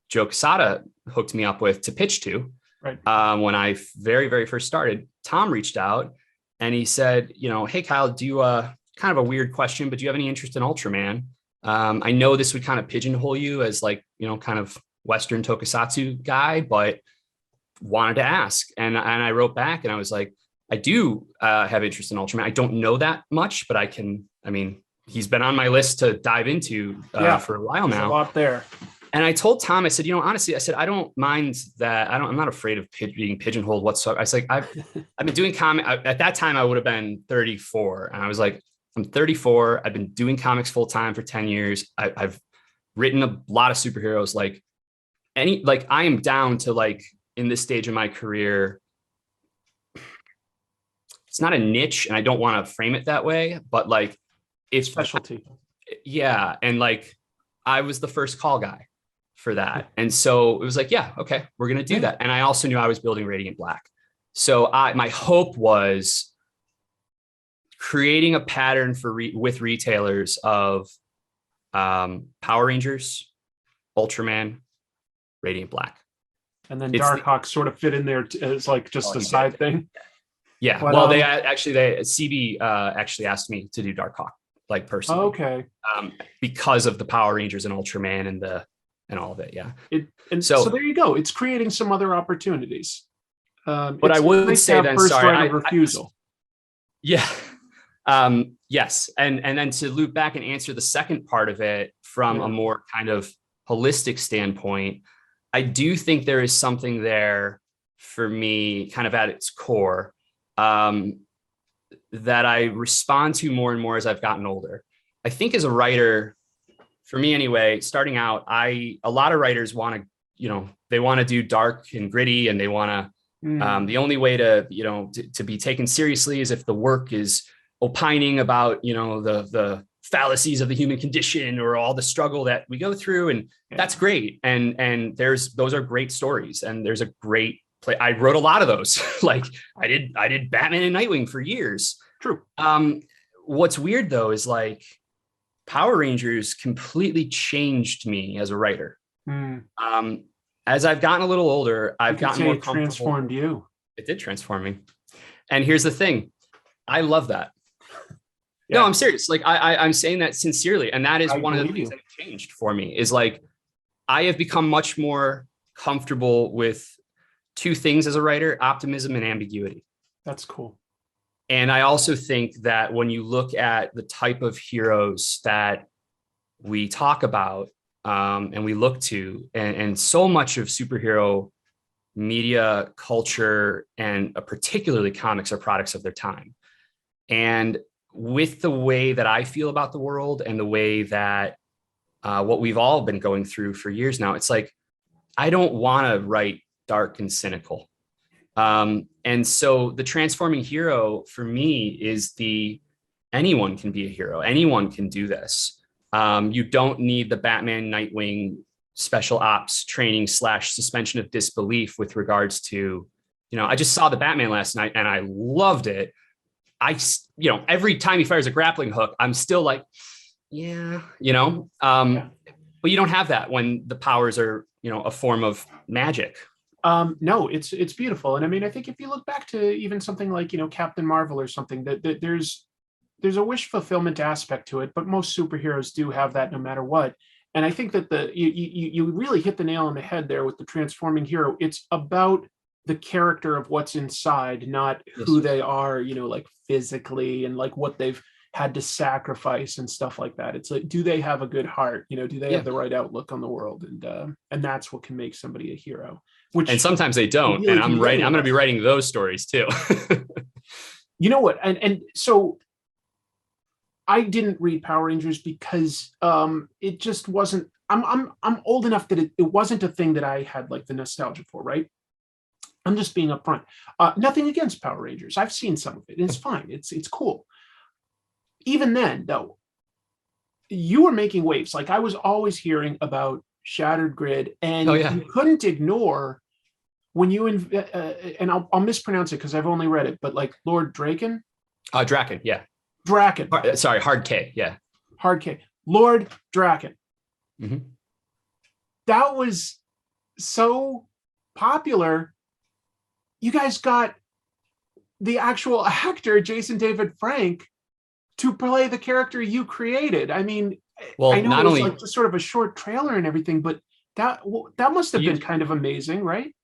Joe Quesada hooked me up with to pitch to, right, when I very, very first started, Tom reached out and he said, you know, hey, Kyle, do you kind of a weird question, but do you have any interest in Ultraman? I know this would kind of pigeonhole you as like, you know, kind of Western tokusatsu guy, but wanted to ask. And I wrote back and I was like, I do have interest in Ultraman. I don't know that much, but he's been on my list to dive into for a while now. There's a lot there. And I told Tom, I said, you know, honestly, I said, I don't mind that. I'm not afraid of being pigeonholed whatsoever. I was like, I've been doing comic at that time. I would have been 34. And I was like, I'm 34. I've been doing comics full time for 10 years. I've written a lot of superheroes. Like I am down to, like, in this stage of my career, it's not a niche and I don't want to frame it that way, but like it's specialty. Yeah. And like, I was the first call guy for that. And so it was like, yeah, okay, we're going to do that. And I also knew I was building Radiant Black. So my hope was creating a pattern with retailers of Power Rangers, Ultraman, Radiant Black. And then Darkhawk sort of fit in there as like just a side thing. Yeah. But, well, CB actually asked me to do Darkhawk, like, personally. Okay. Because of the Power Rangers and Ultraman and all of it. Yeah. So there you go. It's creating some other opportunities. But I would say then, sorry, right of refusal. Yeah. Yes. And then to loop back and answer the second part of it from a more kind of holistic standpoint, I do think there is something there for me kind of at its core that I respond to more and more as I've gotten older. I think as a writer, for me anyway, starting out, a lot of writers want to, they want to do dark and gritty, and they want to, the only way to, to be taken seriously is if the work is opining about, the fallacies of the human condition or all the struggle that we go through. And that's great. And those are great stories. And there's a great play. I wrote a lot of those. Like I did Batman and Nightwing for years. True. What's weird though, is like Power Rangers completely changed me as a writer. As I've gotten a little older, I've gotten more comfortable. Transformed you. It did transform me. And here's the thing. I love that. Yeah. No, I'm serious. Like I'm saying that sincerely. And that is one of the things that changed for me is like, I have become much more comfortable with two things as a writer: optimism and ambiguity. That's cool. And I also think that when you look at the type of heroes that we talk about and we look to, and so much of superhero media culture and particularly comics are products of their time. And with the way that I feel about the world and the way that what we've all been going through for years now, it's like, I don't want to write dark and cynical. And so the transforming hero for me is anyone can be a hero. Anyone can do this. You don't need the Batman Nightwing special ops training / suspension of disbelief with regards to, I just saw the Batman last night and I loved it. Every time he fires a grappling hook, I'm still like, but you don't have that when the powers are, a form of magic. No, it's beautiful. And I mean, I think if you look back to even something like, Captain Marvel or something, that there's a wish fulfillment aspect to it, but most superheroes do have that no matter what. And I think that you really hit the nail on the head there with the transforming hero. It's about the character of what's inside, not who they are, like physically and like what they've had to sacrifice and stuff like that. It's like, do they have a good heart? Do they have the right outlook on the world? And that's what can make somebody a hero. And sometimes they don't. Really, and I'm going to be writing those stories too. You know what? And so I didn't read Power Rangers because it just wasn't. I'm old enough that it wasn't a thing that I had like the nostalgia for. Right. I'm just being upfront. Nothing against Power Rangers. I've seen some of it. It's fine. It's cool. Even then, though, you were making waves. Like I was always hearing about Shattered Grid, and you couldn't ignore when you and I'll mispronounce it because I've only read it, but like Lord Draken. Draken, yeah. Draken. Sorry, hard K, yeah. Hard K. Lord Draken. Mm-hmm. That was so popular. You guys got the actual actor, Jason David Frank, to play the character you created. I mean, well, I know not it was only like sort of a short trailer and everything, but that must have been kind of amazing, right?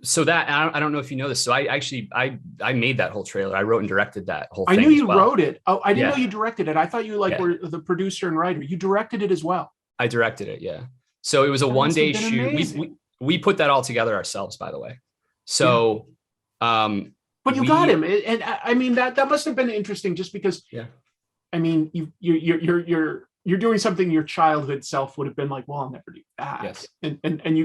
So that I don't know if you know this. So I made that whole trailer. I wrote and directed that whole thing. I knew you wrote it. Oh, I didn't know you directed it. I thought you were the producer and writer. You directed it as well. I directed it, yeah. So it was a one-day shoot. We put that all together ourselves, by the way. So but you got him, and I mean that must have been interesting, just because. Yeah. I mean, you're doing something your childhood self would have been like, well, I'll never do that. Yes. And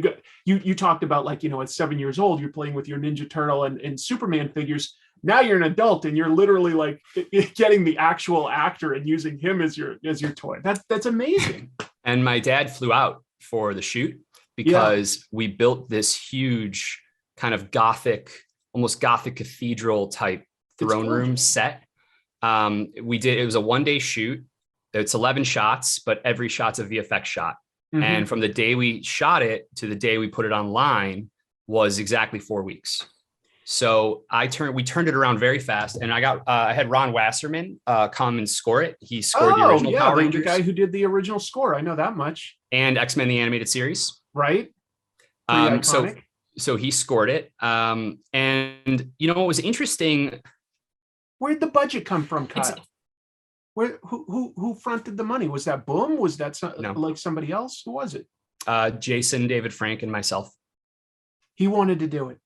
you talked about, like, at 7 years old, you're playing with your Ninja Turtle and Superman figures. Now you're an adult and you're literally like getting the actual actor and using him as your toy. That's amazing. And my dad flew out for the shoot because we built this huge kind of almost Gothic cathedral type throne room set. It was a one-day shoot. It's 11 shots, but every shot's a VFX shot. Mm-hmm. And from the day we shot it to the day we put it online was exactly 4 weeks. So we turned it around very fast, and I had Ron Wasserman come and score it. He scored the original Power Rangers. The guy who did the original score. I know that much. And X-Men the Animated Series. Right. So he scored it. And what was interesting? Where'd the budget come from, Kyle? Who fronted the money? Was that Boom? Was that No. like somebody else? Who was it? Jason, David Frank, and myself. He wanted to do it.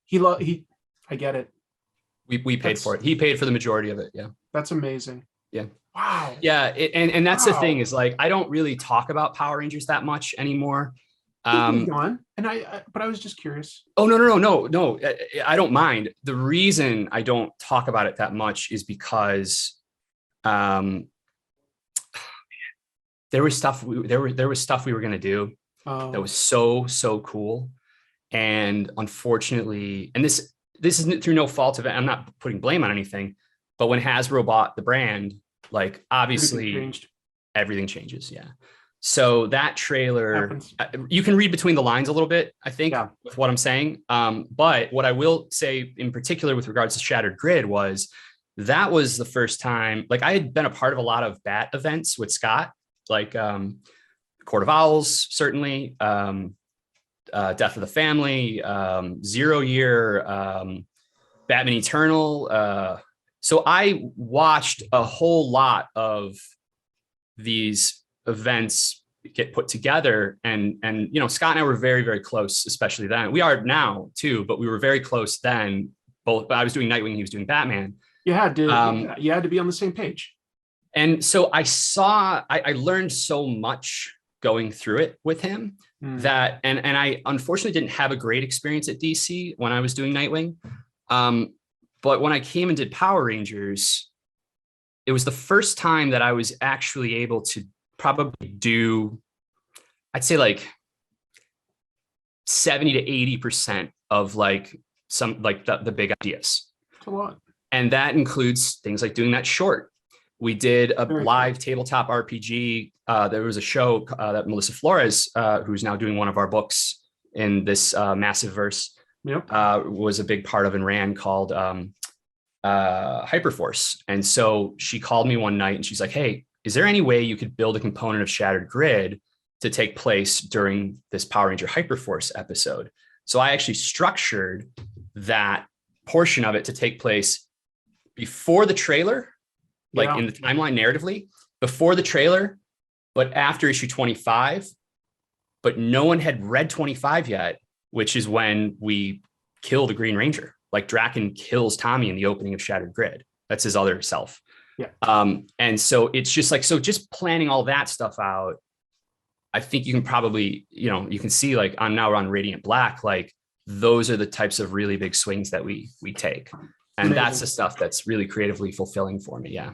I get it. We paid for it. He paid for the majority of it. Yeah. That's amazing. Yeah. Wow. Yeah. And that's the thing is like, I don't really talk about Power Rangers that much anymore. On. And but I was just curious. Oh, no. I don't mind. The reason I don't talk about it that much is because, there was stuff we were going to do that was so cool. And unfortunately, and this isn't through no fault of it. I'm not putting blame on anything, but when Hasbro bought the brand, like obviously everything changes. Yeah. So that trailer, you can read between the lines a little bit, I think, with what I'm saying. But what I will say in particular with regards to Shattered Grid was that was the first time, like I had been a part of a lot of BAT events with Scott, like Court of Owls, certainly, Death of the Family, 0 Year, Batman Eternal. So I watched a whole lot of these events get put together, and Scott and I were very, very close, especially then. We are now too, but we were very close then. Both, I was doing Nightwing, he was doing Batman. You had to be on the same page. And so I learned so much going through it with him that, and I unfortunately didn't have a great experience at DC when I was doing Nightwing. But when I came and did Power Rangers, it was the first time that I was actually able to probably do, I'd say like 70 to 80% of like some, like the big ideas. That's a lot. And that includes things like doing that short. We did a live tabletop RPG. There was a show that Melissa Flores, who's now doing one of our books in this massive verse, was a big part of and ran, called Hyperforce. And so she called me one night and she's like, hey, is there any way you could build a component of Shattered Grid to take place during this Power Ranger Hyperforce episode? So I actually structured that portion of it to take place before the trailer, like in the timeline narratively, before the trailer, but after issue 25. But no one had read 25 yet, which is when we kill the Green Ranger. Like Draken kills Tommy in the opening of Shattered Grid. That's his other self. Yeah. And so it's just like, so just planning all that stuff out, I think you can probably, you can see like I'm now on Radiant Black, like those are the types of really big swings that we take. And that's the stuff that's really creatively fulfilling for me. Yeah.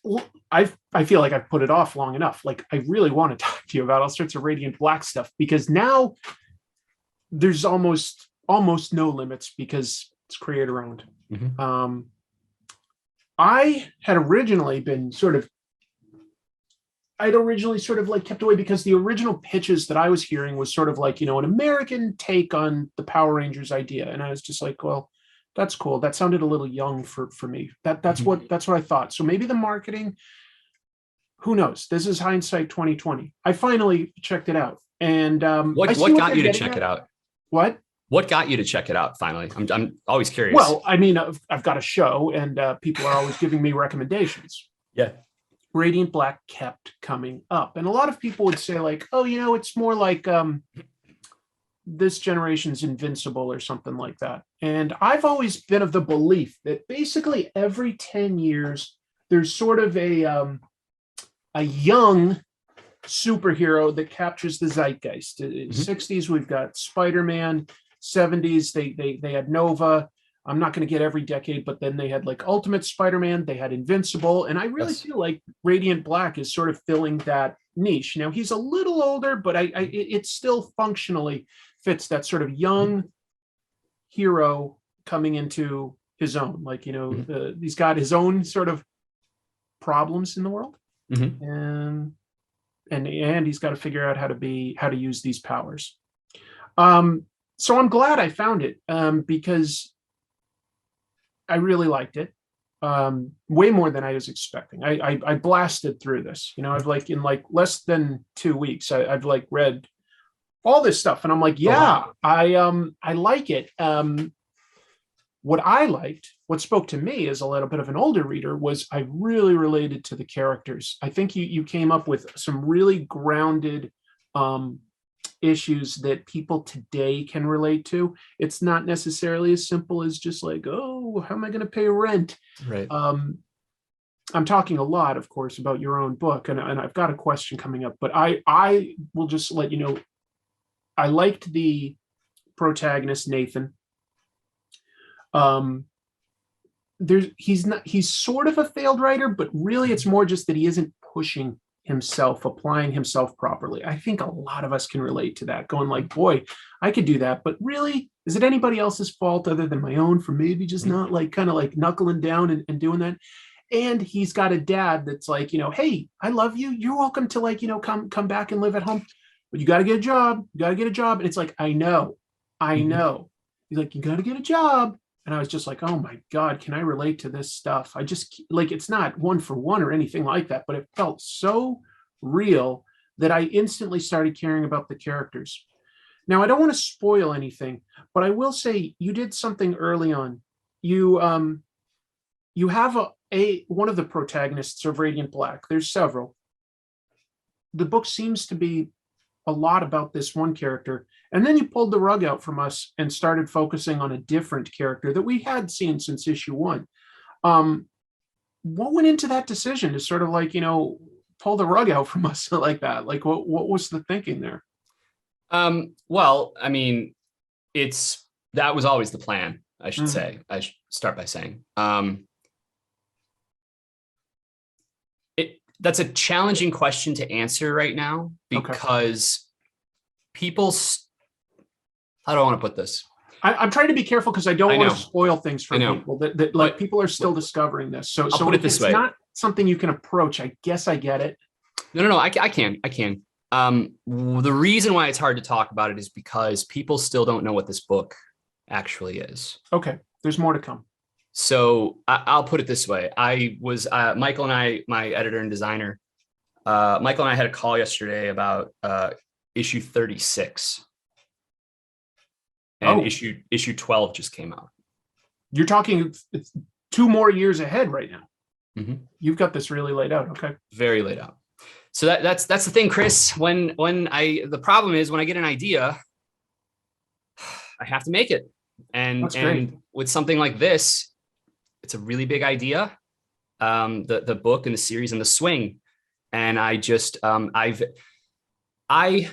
Well, I feel like I've put it off long enough. Like I really want to talk to you about all sorts of Radiant Black stuff, because now there's almost no limits because it's creator owned. Mm-hmm. I had originally sort of like kept away because the original pitches that I was hearing was sort of like, an American take on the Power Rangers idea. And I was just like, well, that's cool. That sounded a little young for me. That's what I thought. So maybe the marketing, who knows? This is hindsight 2020. I finally checked it out. And what got you to check it out? What got you to check it out finally? I'm always curious. Well, I mean, I've got a show and people are always giving me recommendations. Yeah. Radiant Black kept coming up. And a lot of people would say like, oh, it's more like this generation's Invincible or something like that. And I've always been of the belief that basically every 10 years, there's sort of a young superhero that captures the zeitgeist. Mm-hmm. 60s, we've got Spider-Man. 70s, they had Nova. I'm not going to get every decade, but then they had like Ultimate Spider-Man, they had Invincible, and I really feel like Radiant Black is sort of filling that niche. Now he's a little older, but it still functionally fits that sort of young hero coming into his own. Like he's got his own sort of problems in the world, and he's got to figure out how to use these powers. So I'm glad I found it because I really liked it way more than I was expecting. I blasted through this. I've in less than 2 weeks, I've read all this stuff, and I'm like, yeah, I like it. what I liked, what spoke to me as a little bit of an older reader, was I really related to the characters. I think you came up with some really grounded issues that people today can relate to. It's not necessarily as simple as just like, oh, how am I going to pay rent? Right. I'm talking a lot, of course, about your own book, and I've got a question coming up, but I will just let you know, I liked the protagonist, Nathan. He's sort of a failed writer, but really it's more just that he isn't pushing himself, applying himself properly. I think a lot of us can relate to that, going like, boy, I could do that, but really, is it anybody else's fault other than my own for maybe just not like kind of like knuckling down and doing that? And he's got a dad that's like, hey, I love you. You're welcome to like, come back and live at home, but you got to get a job. You got to get a job. And it's like, I know. He's like, you got to get a job. And I was just like, oh my God, can I relate to this stuff? I just like, it's not one for one or anything like that, but it felt so real that I instantly started caring about the characters. Now, I don't want to spoil anything, but I will say you did something early on. You have one of the protagonists of Radiant Black. There's several. The book seems to be a lot about this one character. And then you pulled the rug out from us and started focusing on a different character that we had seen since issue 1. What went into that decision to sort of like, pull the rug out from us like that? Like, what was the thinking there? Well, I mean, that was always the plan, I should say. I should start by saying. That's a challenging question to answer right now because people, how do I want to put this? I'm trying to be careful because I don't want to spoil things for people that like people are still discovering this. So put it this way. It's not something you can approach. I guess I get it. No, I can. The reason why it's hard to talk about it is because people still don't know what this book actually is. Okay. There's more to come. So I'll put it this way. I was, Michael and I, my editor and designer, Michael and I had a call yesterday about issue 36. And issue 12 just came out. You're talking it's 2 more years ahead right now. Mm-hmm. You've got this really laid out. Okay. Very laid out. So that's the thing, Chris. The problem is when I get an idea, I have to make it. And with something like this, it's a really big idea. The book and the series and the swing. And I just, I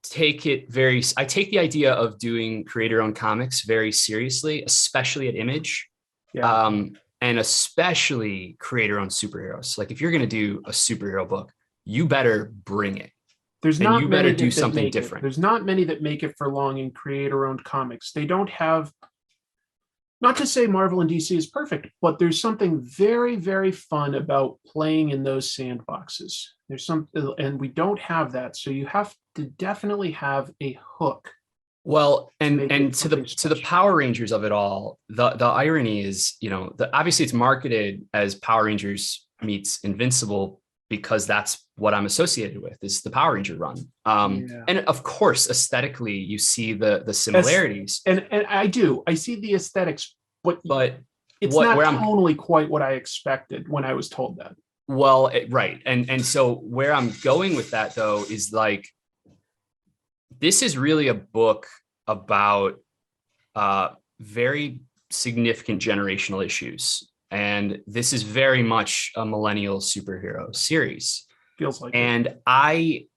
take the idea of doing creator-owned comics very seriously, especially at Image, and especially creator-owned superheroes. Like if you're going to do a superhero book, you better bring it. You better do something different. There's not many that make it for long in creator-owned comics. They don't have, not to say Marvel and DC is perfect, but there's something very, very fun about playing in those sandboxes. And we don't have that. So you have to definitely have a hook. Well, and to the Power Rangers of it all, the irony is, obviously it's marketed as Power Rangers meets Invincible because that's what I'm associated with is the Power Ranger run. And of course, aesthetically, you see the similarities. And I see the aesthetics, but it's not totally quite what I expected when I was told that. Well, right. And so where I'm going with that, though, is like, this is really a book about very significant generational issues. And this is very much a millennial superhero series. Feels like and it. I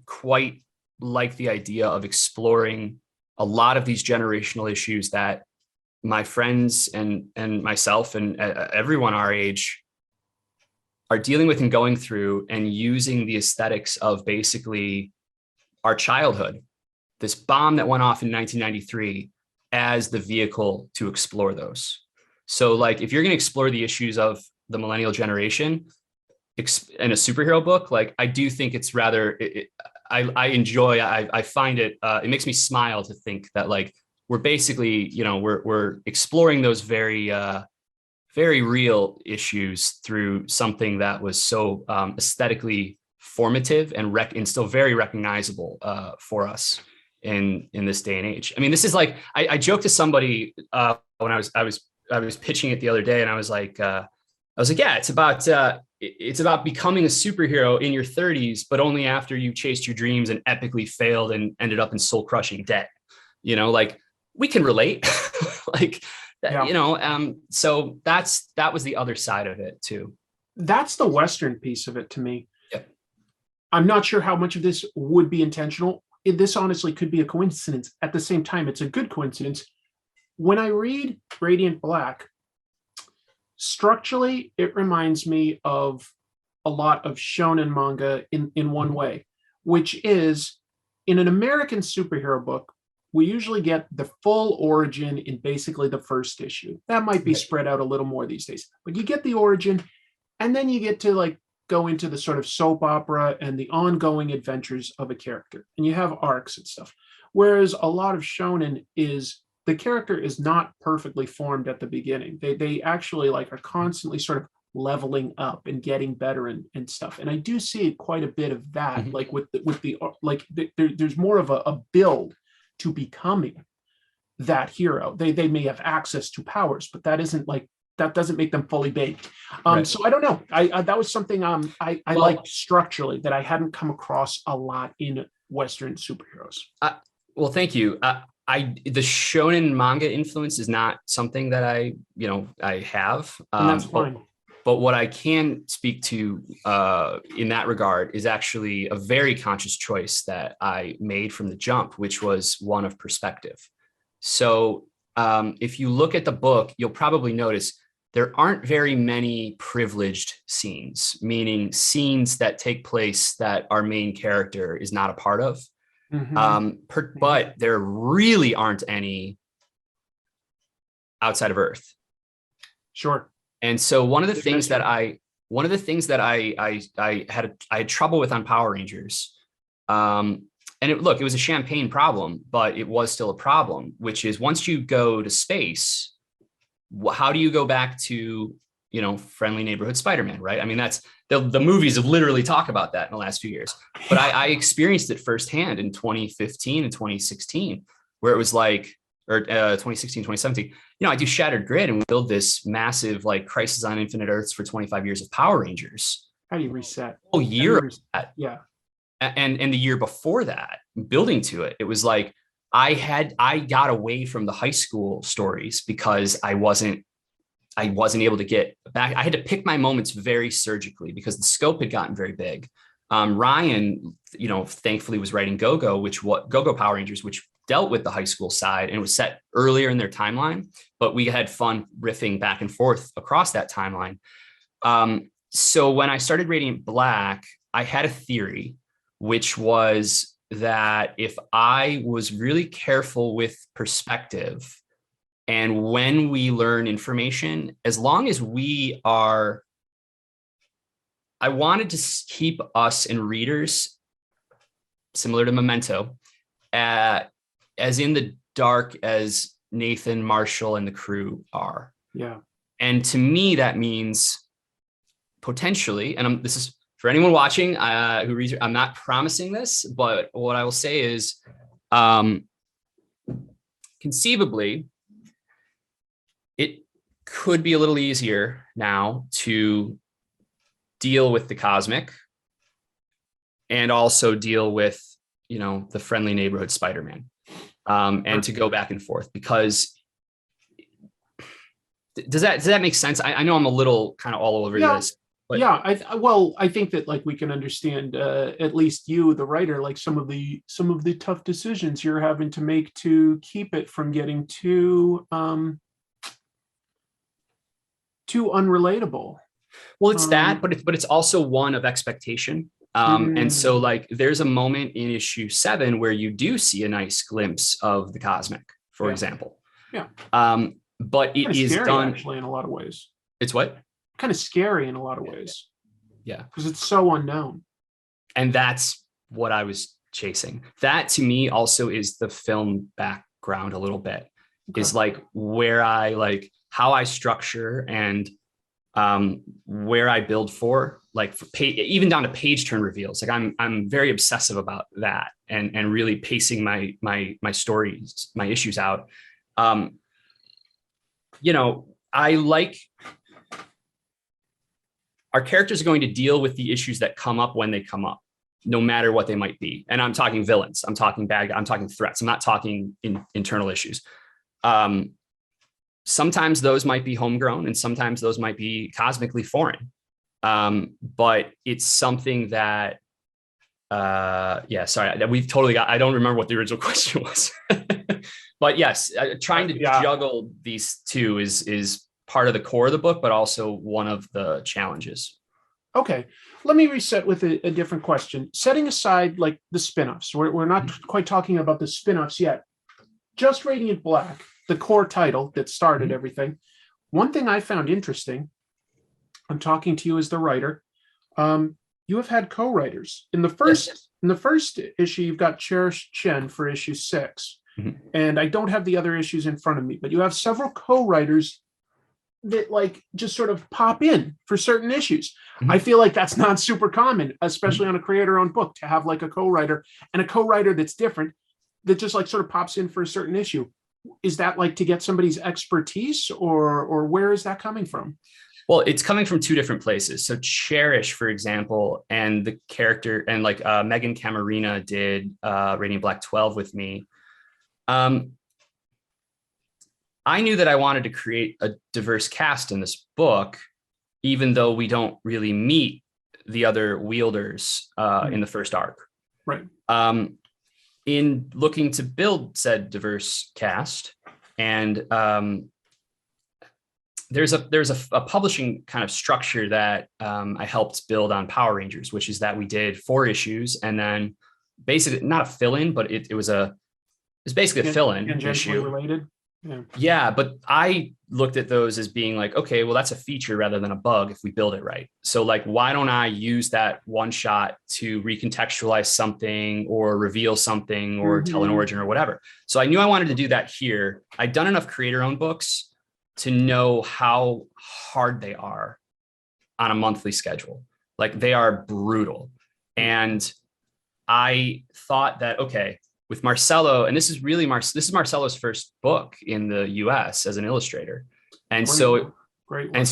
quite like the idea of exploring a lot of these generational issues that my friends and myself and everyone our age are dealing with and going through, and using the aesthetics of basically our childhood, this bomb that went off in 1993, as the vehicle to explore those. So like, if you're going to explore the issues of the millennial generation in a superhero book, like I do think it's rather, I find it, it makes me smile to think that like, we're basically, we're exploring those very, very real issues through something that was so aesthetically formative and still very recognizable for us in this day and age. I mean, this is like, I joked to somebody when I was pitching it the other day, and I was like, yeah, it's about becoming a superhero in your 30s, but only after you chased your dreams and epically failed and ended up in soul crushing debt. You know, like, we can relate. Like, Yeah. you know, so that was the other side of it too. That's the Western piece of it to me. Yeah. I'm not sure how much of this would be intentional. This honestly could be a coincidence. At the same time, it's a good coincidence. When I read Radiant Black, structurally, it reminds me of a lot of shonen manga in one way, which is, in an American superhero book, we usually get the full origin in basically the first issue. That might be spread out a little more these days, but you get the origin, and then you get to like go into the sort of soap opera and the ongoing adventures of a character, and you have arcs and stuff. Whereas a lot of shonen is, the character is not perfectly formed at the beginning. They actually like are constantly sort of leveling up and getting better and stuff. And I do see quite a bit of that, like with the like there's more of a build to becoming that hero. They may have access to powers, but that doesn't make them fully baked. So I don't know. I that was something I liked structurally that I hadn't come across a lot in Western superheroes. Well, thank you. The shonen manga influence is not something that I have. And that's fine. But what I can speak to in that regard is actually a very conscious choice that I made from the jump, which was one of perspective. So if you look at the book, you'll probably notice there aren't very many privileged scenes, meaning scenes that take place that our main character is not a part of. But there really aren't any outside of Earth. Sure. And so one of the things that I had trouble with on Power Rangers, and it was a champagne problem, but it was still a problem, which is, once you go to space, how do you go back to, friendly neighborhood Spider-Man, right? I mean, that's the movies have literally talked about that in the last few years, but I experienced it firsthand in 2015 and 2016, where it was like, or 2016, 2017, I do Shattered Grid, and we build this massive, like, Crisis on Infinite Earths for 25 years of Power Rangers. How do you reset? A year. Yeah. And the year before that, building to it, it was like, I got away from the high school stories because I wasn't able to get back. I had to pick my moments very surgically because the scope had gotten very big. Ryan, thankfully was writing Go-Go Power Rangers, which dealt with the high school side, and it was set earlier in their timeline, but we had fun riffing back and forth across that timeline. So when I started Radiant Black, I had a theory, which was that if I was really careful with perspective, and when we learn information, as long as I wanted to keep us and readers, similar to Memento, as in the dark as Nathan, Marshall, and the crew are. Yeah. And to me, that means potentially, and this is for anyone watching who reads, I'm not promising this, but what I will say is, conceivably, it could be a little easier now to deal with the cosmic and also deal with, the friendly neighborhood Spider-Man, and to go back and forth, because does that make sense? I know I'm a little kind of all over this. But yeah, I think that, like, we can understand, at least you, the writer, like some of the tough decisions you're having to make to keep it from getting too unrelatable. Well, it's that, but it's also one of expectation. And so, like, there's a moment in issue 7 where you do see a nice glimpse of the cosmic, for example. Yeah. But it is scary, done actually, in a lot of ways. It's what? Kind of scary in a lot of ways. Yeah. Because it's so unknown. And that's what I was chasing. That, to me, also is the film background a little bit. Okay. Is like where I like how I structure and where I build for, like even down to page turn reveals. Like I'm very obsessive about that and really pacing my stories, my issues out. I like our characters are going to deal with the issues that come up when they come up, no matter what they might be. And I'm talking villains, I'm talking bad, I'm talking threats. I'm not talking internal issues. Sometimes those might be homegrown and sometimes those might be cosmically foreign. But it's something that, sorry, we've totally got, I don't remember what the original question was, but yes, trying to juggle these two is part of the core of the book, but also one of the challenges. Okay. Let me reset with a different question. Setting aside like the spinoffs, we're not quite talking about the spinoffs yet. Just Radiant Black, the core title that started everything. One thing I found interesting, I'm talking to you as the writer. You have had co-writers in the first issue. You've got Cherish Chen for issue 6, and I don't have the other issues in front of me, but you have several co-writers that like just sort of pop in for certain issues. I feel like that's not super common, especially on a creator-owned book, to have like a co-writer and a co-writer that's different, that just like sort of pops in for a certain issue. Is that like to get somebody's expertise, or where is that coming from? Well, it's coming from two different places. So Cherish, for example, and the character, and like Megan Camarina did Radiant Black 12 with me. I knew that I wanted to create a diverse cast in this book, even though we don't really meet the other wielders in the first arc. Right. In looking to build said diverse cast, and there's a publishing kind of structure that I helped build on Power Rangers, which is that we did 4 issues and then basically not a fill-in, but it was basically a fill-in issue. Related. Yeah, but I looked at those as being like, okay, well, that's a feature rather than a bug if we build it right. So like, why don't I use that one shot to recontextualize something or reveal something or tell an origin or whatever? So I knew I wanted to do that here. I'd done enough creator-owned books to know how hard they are on a monthly schedule. Like they are brutal. And I thought that, okay, with Marcelo, and this is Marcelo's first book in the US as an illustrator. And so it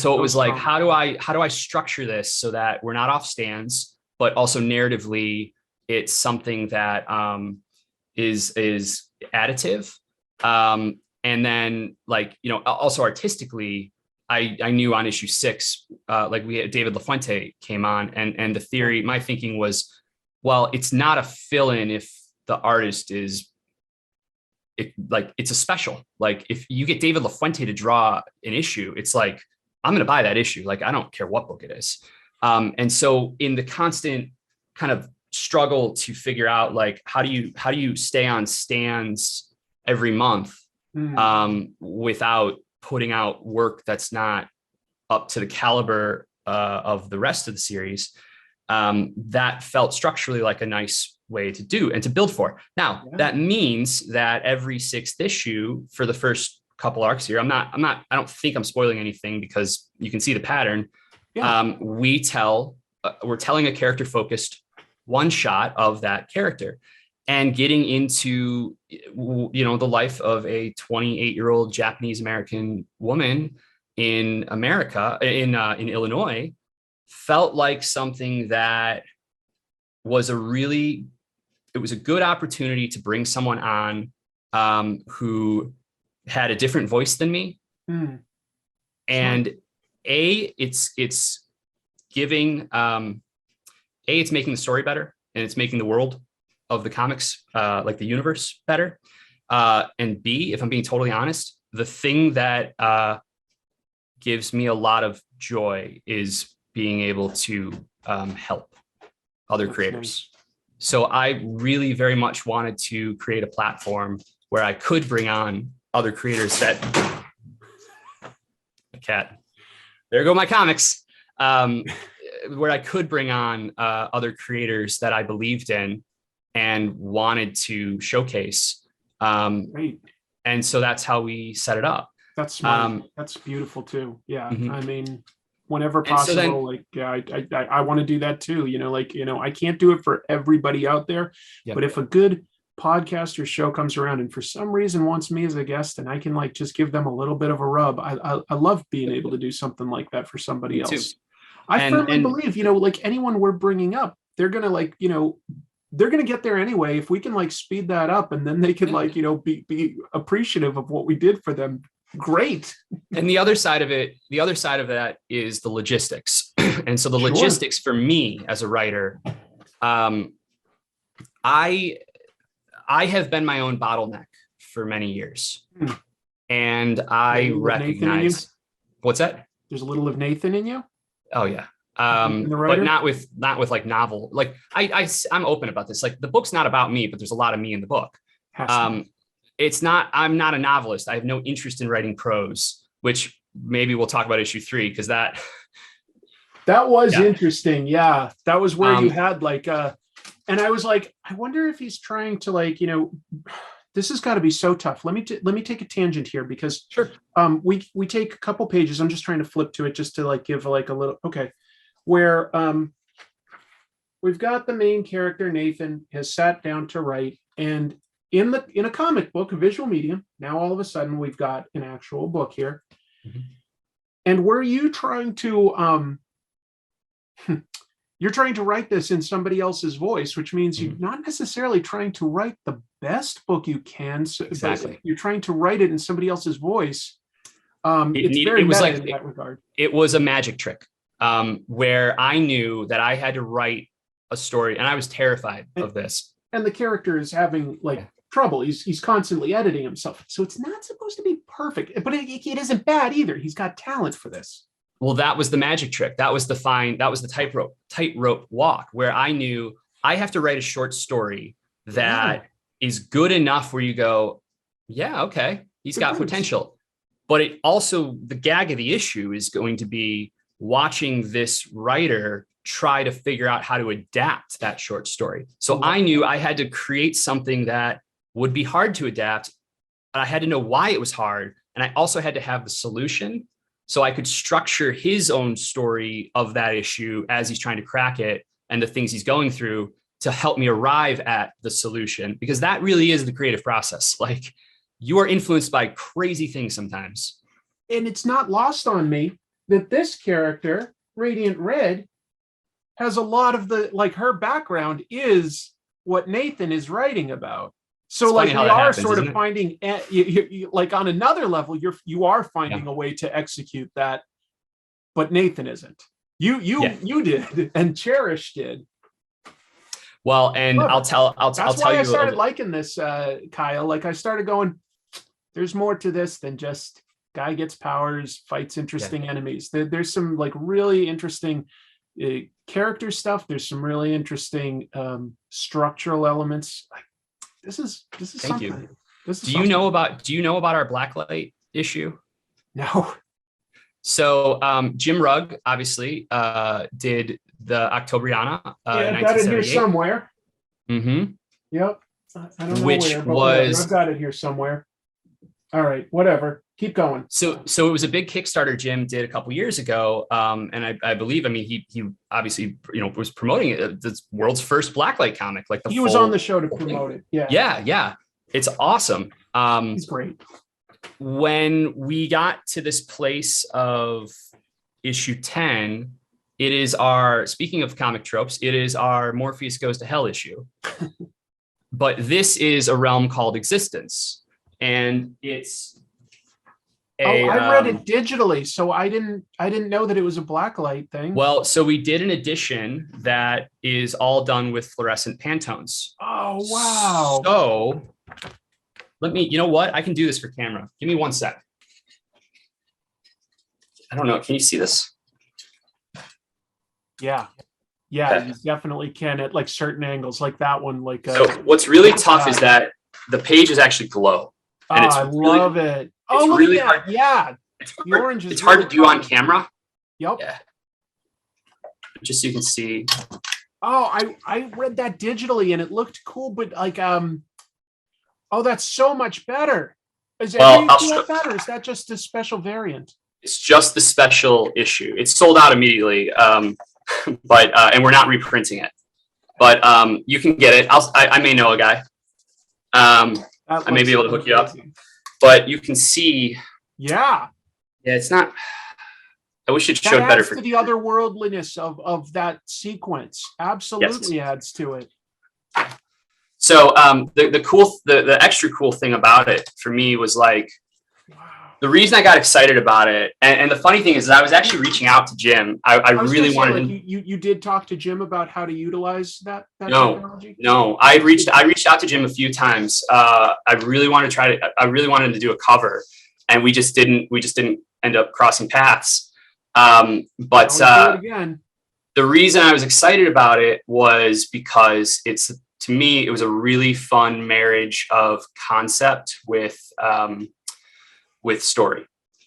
was like, how do I structure this so that we're not off stands, but also narratively it's something that is additive. And then like, also artistically, I knew on issue 6, like we had David LaFuente came on, and the theory, my thinking was, well, it's not a fill-in if the artist it's a special. Like if you get David LaFuente to draw an issue, it's like, I'm going to buy that issue. Like, I don't care what book it is. And so in the constant kind of struggle to figure out, like, how do you stay on stands every month without putting out work that's not up to the caliber of the rest of the series, that felt structurally like a nice way to do and to build for. Now, that means that every 6th issue for the first couple arcs here, I don't think I'm spoiling anything because you can see the pattern. We're telling a character focused one shot of that character and getting into, the life of a 28-year-old Japanese American woman in America, in Illinois, felt like something that was it was a good opportunity to bring someone on who had a different voice than me. And it's giving, it's making the story better, and it's making the world of the comics, like the universe, better. And B, if I'm being totally honest, the thing that gives me a lot of joy is being able to help other creators. So I really very much wanted to create a platform where I could bring on other creators that there go my comics, where I could bring on other creators that I believed in and wanted to showcase. And so that's how we set it up. That's smart. That's beautiful too. Yeah. I mean, whenever And so then, possible. Like, yeah, I want to do that too. Like, I can't do it for everybody out there, but if a good podcast or show comes around and for some reason wants me as a guest and I can like just give them a little bit of a rub, I love being able to do something like that for somebody else. I firmly believe, like anyone we're bringing up, they're going to like, they're going to get there anyway. If we can like speed that up and then they can like, be appreciative of what we did for them. Great. And the other side of that is the logistics. And so the logistics for me as a writer, I have been my own bottleneck for many years. And I recognize what's that? There's a little of Nathan in you. Oh yeah. But not with like novel. Like I'm open about this. Like the book's not about me, but there's a lot of me in the book. It's not, I'm not a novelist. I have no interest in writing prose, which maybe we'll talk about issue 3. Cause that was interesting. Yeah. That was where you had like, and I was like, I wonder if he's trying to like, this has got to be so tough. Let me take a tangent here because we take a couple pages. I'm just trying to flip to it just to like give like a little, okay. Where we've got the main character, Nathan, has sat down to write, and in a comic book, a visual medium, now all of a sudden we've got an actual book here. Mm-hmm. And were you trying to you're trying to write this in somebody else's voice, which means you're not necessarily trying to write the best book you can. So, exactly. You're trying to write it in somebody else's voice. It's very meta in that regard. It was a magic trick where I knew that I had to write a story, and I was terrified of this. And the character is having like trouble. He's constantly editing himself. So it's not supposed to be perfect, but it isn't bad either. He's got talent for this. Well, that was the magic trick. That was the tightrope walk where I knew I have to write a short story that is good enough where you go, yeah, okay, he's got potential. But it also, the gag of the issue is going to be watching this writer try to figure out how to adapt that short story. So I knew I had to create something that would be hard to adapt, but I had to know why it was hard. And I also had to have the solution so I could structure his own story of that issue as he's trying to crack it and the things he's going through to help me arrive at the solution, because that really is the creative process. Like, you are influenced by crazy things sometimes. And it's not lost on me that this character, Radiant Red, has a lot of the, like, her background is what Nathan is writing about. So like we are sort of finding, like on another level, you are finding a way to execute that, but Nathan isn't. You did, and Cherish did. Well, and I'll tell you. That's why I started liking this, Kyle. Like I started going, there's more to this than just guy gets powers, fights interesting enemies. There's some like really interesting character stuff. There's some really interesting structural elements. This is Thank something. You. Do you know about our Blacklight issue? No. So Jim Rugg obviously did the Octobriana. I've got it here somewhere. Mm-hmm. Yep. I don't know where, but I've got it here somewhere. All right, whatever. Keep going. So it was a big Kickstarter Jim did a couple years ago, and I believe, I mean, he obviously was promoting it. The world's first Blacklight comic. Like he was on the show to promote it. Yeah. It's awesome. He's great. When we got to this place of issue 10, it is speaking of comic tropes, it is our Morpheus Goes to Hell issue. But this is a realm called Existence. And it's I read it digitally, so I didn't know that it was a Blacklight thing. Well, so we did an edition that is all done with fluorescent Pantones. Oh wow. So let me, you know what? I can do this for camera. Give me 1 sec. I don't know. Can you see this? Yeah. You definitely can at like certain angles, like that one. Like so what's really tough is that the pages actually glow. And I love it. Oh, look really at that. Hard. Yeah. The orange is hard to do on camera. Yep. Yeah. Just so you can see. Oh, I read that digitally and it looked cool, but like oh, that's so much better. Is that better? Is that just a special variant? It's just the special issue. It's sold out immediately, but and we're not reprinting it. But you can get it. I may know a guy. I may be able to hook you up. But you can see. Yeah. Yeah, it's not. I wish it that showed better adds to the otherworldliness of that sequence. Absolutely adds to it. So the extra cool thing about it for me was like, the reason I got excited about it, and the funny thing is I was actually reaching out to Jim. I really wanted him. You did talk to Jim about how to utilize that technology? No. I reached out to Jim a few times. I really wanted him to do a cover, and we just didn't end up crossing paths. But the reason I was excited about it was because to me, it was a really fun marriage of concept with story.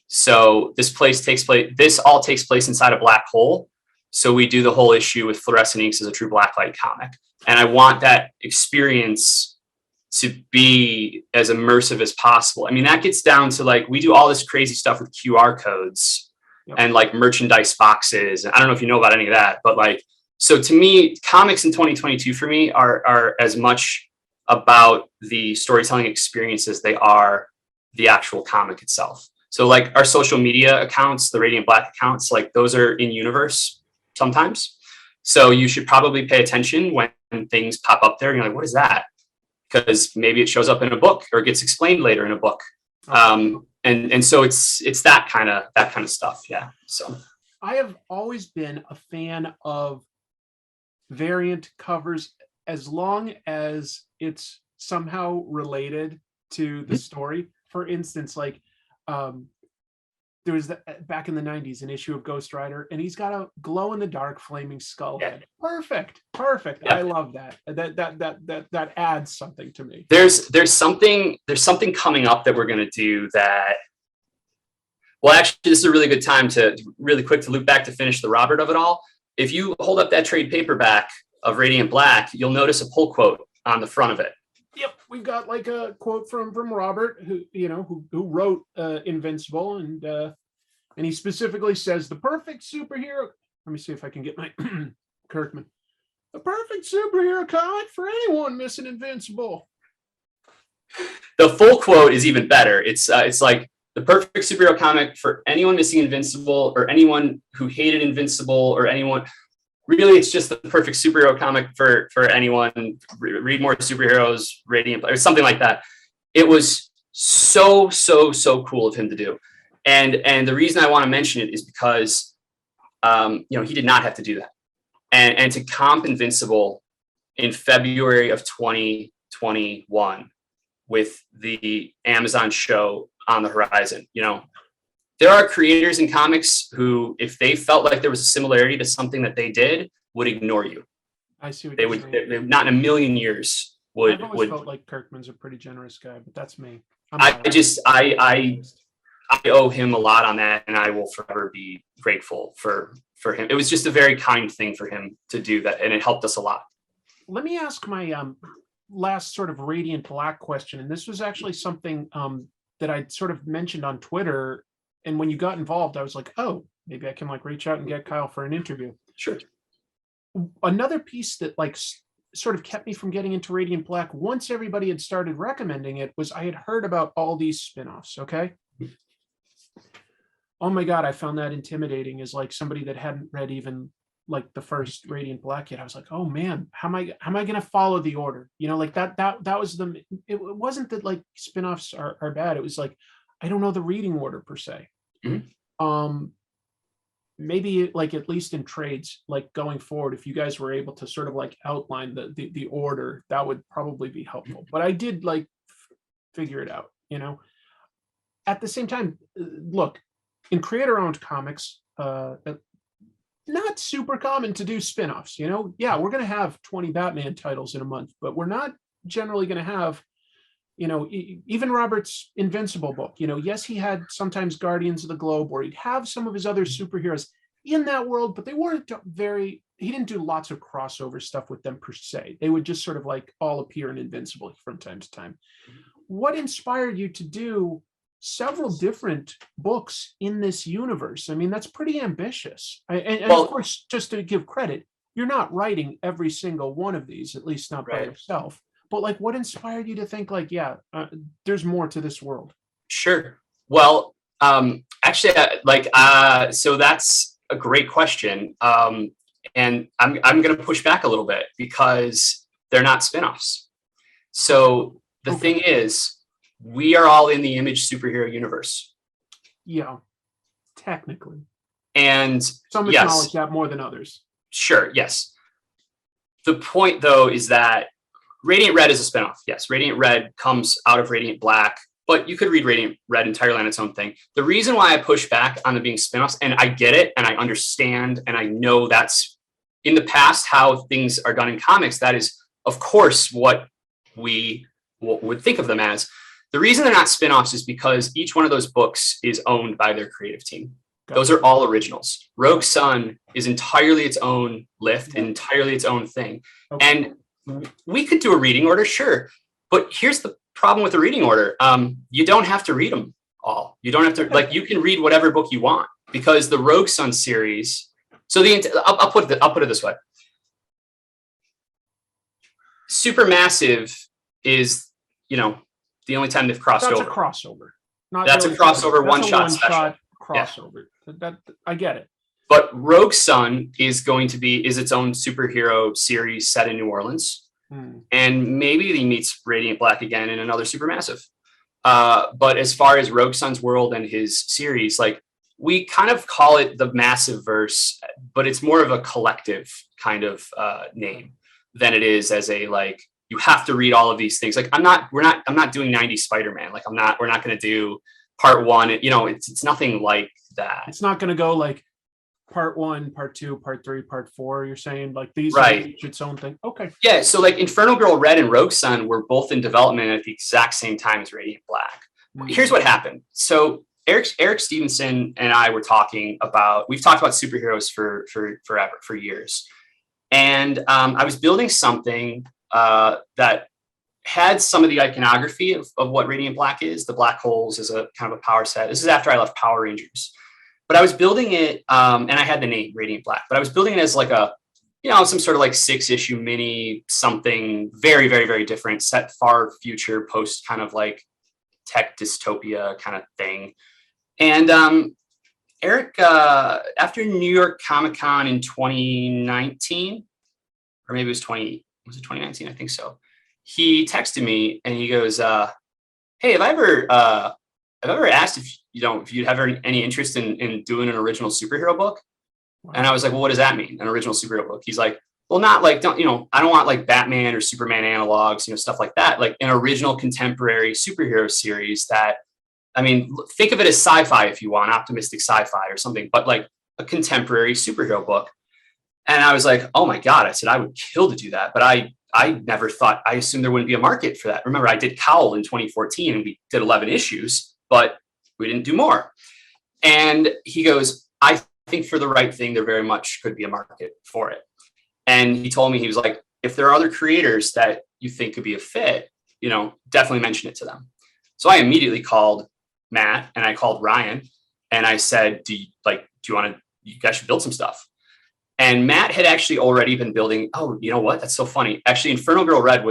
So this all takes place inside a black hole. So we do the whole issue with fluorescent inks as a true blacklight comic. And I want that experience to be as immersive as possible. I mean, that gets down to like, we do all this crazy stuff with QR codes and like merchandise boxes. I don't know if you know about any of that, but like, so to me, comics in 2022 for me are as much about the storytelling experience as they are the actual comic itself. So like our social media accounts, the Radiant Black accounts, like those are in universe sometimes. So you should probably pay attention when things pop up there and you're like, what is that? Because maybe it shows up in a book or gets explained later in a book. And so it's that kind of stuff. Yeah. So I have always been a fan of variant covers as long as it's somehow related to the story. For instance, like there was back in the 90s an issue of Ghost Rider, and he's got a glow in the dark flaming skull head. Perfect. Yeah. I love that. That adds something to me. There's something coming up that we're going to do that. Well, actually, this is a really good time to really quick to loop back to finish the Robert of it all. If you hold up that trade paperback of Radiant Black, you'll notice a pull quote on the front of it. Yep, we've got like a quote from Robert, who wrote Invincible, and he specifically says the perfect superhero. Let me see if I can get my Kirkman. The perfect superhero comic for anyone missing Invincible. The full quote is even better. It's like the perfect superhero comic for anyone missing Invincible or anyone who hated Invincible or anyone. Really, it's just the perfect superhero comic for anyone. Read more superheroes, Radiant, or something like that. It was so cool of him to do, and the reason I want to mention it is because he did not have to do that, and to comp Invincible in February of 2021 with the Amazon show on the horizon. There are creators in comics who, if they felt like there was a similarity to something that they did, would ignore you. I see what they would. They, not in a million years would. I've always felt like Kirkman's a pretty generous guy, but that's me. I owe him a lot on that, and I will forever be grateful for him. It was just a very kind thing for him to do that, and it helped us a lot. Let me ask my last sort of Radiant Black question, and this was actually something that I sort of mentioned on Twitter. And when you got involved, I was like, oh, maybe I can like reach out and get Kyle for an interview. Sure. Another piece that like sort of kept me from getting into Radiant Black once everybody had started recommending it was I had heard about all these spinoffs. Okay. Oh my God, I found that intimidating as like somebody that hadn't read even like the first Radiant Black yet. I was like, oh man, how am I going to follow the order? Like that was it wasn't that like spinoffs are bad. It was like, I don't know the reading order per se. Mm-hmm. Maybe like at least in trades, like going forward, if you guys were able to sort of like outline the order, that would probably be helpful. But I did like figure it out, At the same time, look, in creator-owned comics, not super common to do spinoffs. Yeah, we're going to have 20 Batman titles in a month, but we're not generally going to have. Even Robert's Invincible book, yes, he had sometimes Guardians of the Globe, or he'd have some of his other superheroes in that world, but they weren't he didn't do lots of crossover stuff with them per se. They would just sort of like all appear in Invincible from time to time. What inspired you to do several different books in this universe. I mean, that's pretty ambitious. And of course, just to give credit, you're not writing every single one of these, at least not by yourself. But like, what inspired you to think like, there's more to this world? Sure. Well, actually, so that's a great question. And I'm going to push back a little bit because they're not spinoffs. So the thing is, we are all in the Image superhero universe. Yeah, technically. And some acknowledge that more than others. Sure. Yes. The point, though, is that Radiant Red is a spinoff. Yes, Radiant Red comes out of Radiant Black, but you could read Radiant Red entirely on its own thing. The reason why I push back on the being spinoffs, and I get it, and I understand, and I know that's in the past how things are done in comics. That is, of course, what we would think of them as. The reason they're not spinoffs is because each one of those books is owned by their creative team. Those are all originals. Rogue Sun is entirely its own lift, entirely its own thing. And we could do a reading order, sure. But here's the problem with the reading order. You don't have to read them all. You don't have to, you can read whatever book you want, because the Rogue Sun series. So I'll put it this way. Supermassive is, the only time they've crossed over. That's a crossover. That's a crossover one-shot special. Crossover. Yeah. That I get it. But Rogue Sun is its own superhero series set in New Orleans. And maybe he meets Radiant Black again in another Supermassive. But as far as Rogue Sun's world and his series, we kind of call it the Massive Verse, but it's more of a collective kind of name than it is as a you have to read all of these things. I'm not doing 90s Spider-Man. We're not going to do part one. It's nothing like that. It's not going to go part 1, part 2, part 3, part 4. You're saying these are each its own thing. Okay. Yeah. So Inferno Girl Red and Rogue Sun were both in development at the exact same time as Radiant Black. Here's what happened. So Eric Stevenson and I were we've talked about superheroes for forever, for years. And I was building something that had some of the iconography of what Radiant Black is. The black holes is a kind of a power set. This is after I left Power Rangers. But I was building it, and I had the name Radiant Black, but I was building it as some sort of 6-issue mini something very, very, very different, set far future, post kind of tech dystopia kind of thing. And Eric, after New York Comic Con in 2019, or maybe was it 2019? I think so. He texted me and he goes, "Hey, have I ever asked if you'd have any interest in doing an original superhero book?" And I was like, "Well, what does that mean? An original superhero book?" He's like, "Well, not I don't want Batman or Superman analogs, stuff like that. An original contemporary superhero series that, think of it as sci-fi if you want, optimistic sci-fi or something, but a contemporary superhero book." And I was like, "Oh my God." I said, "I would kill to do that." But I never thought, I assumed there wouldn't be a market for that. Remember, I did Cowl in 2014 and we did 11 issues, but we didn't do more. And he goes, "I think for the right thing, there very much could be a market for it." And he told me, he was like, "If there are other creators that you think could be a fit, definitely mention it to them." So I immediately called Matt and I called Ryan and I said, "Do you guys should build some stuff." And Matt had actually already been building. Oh, you know what? That's so funny. Actually, Inferno Girl Red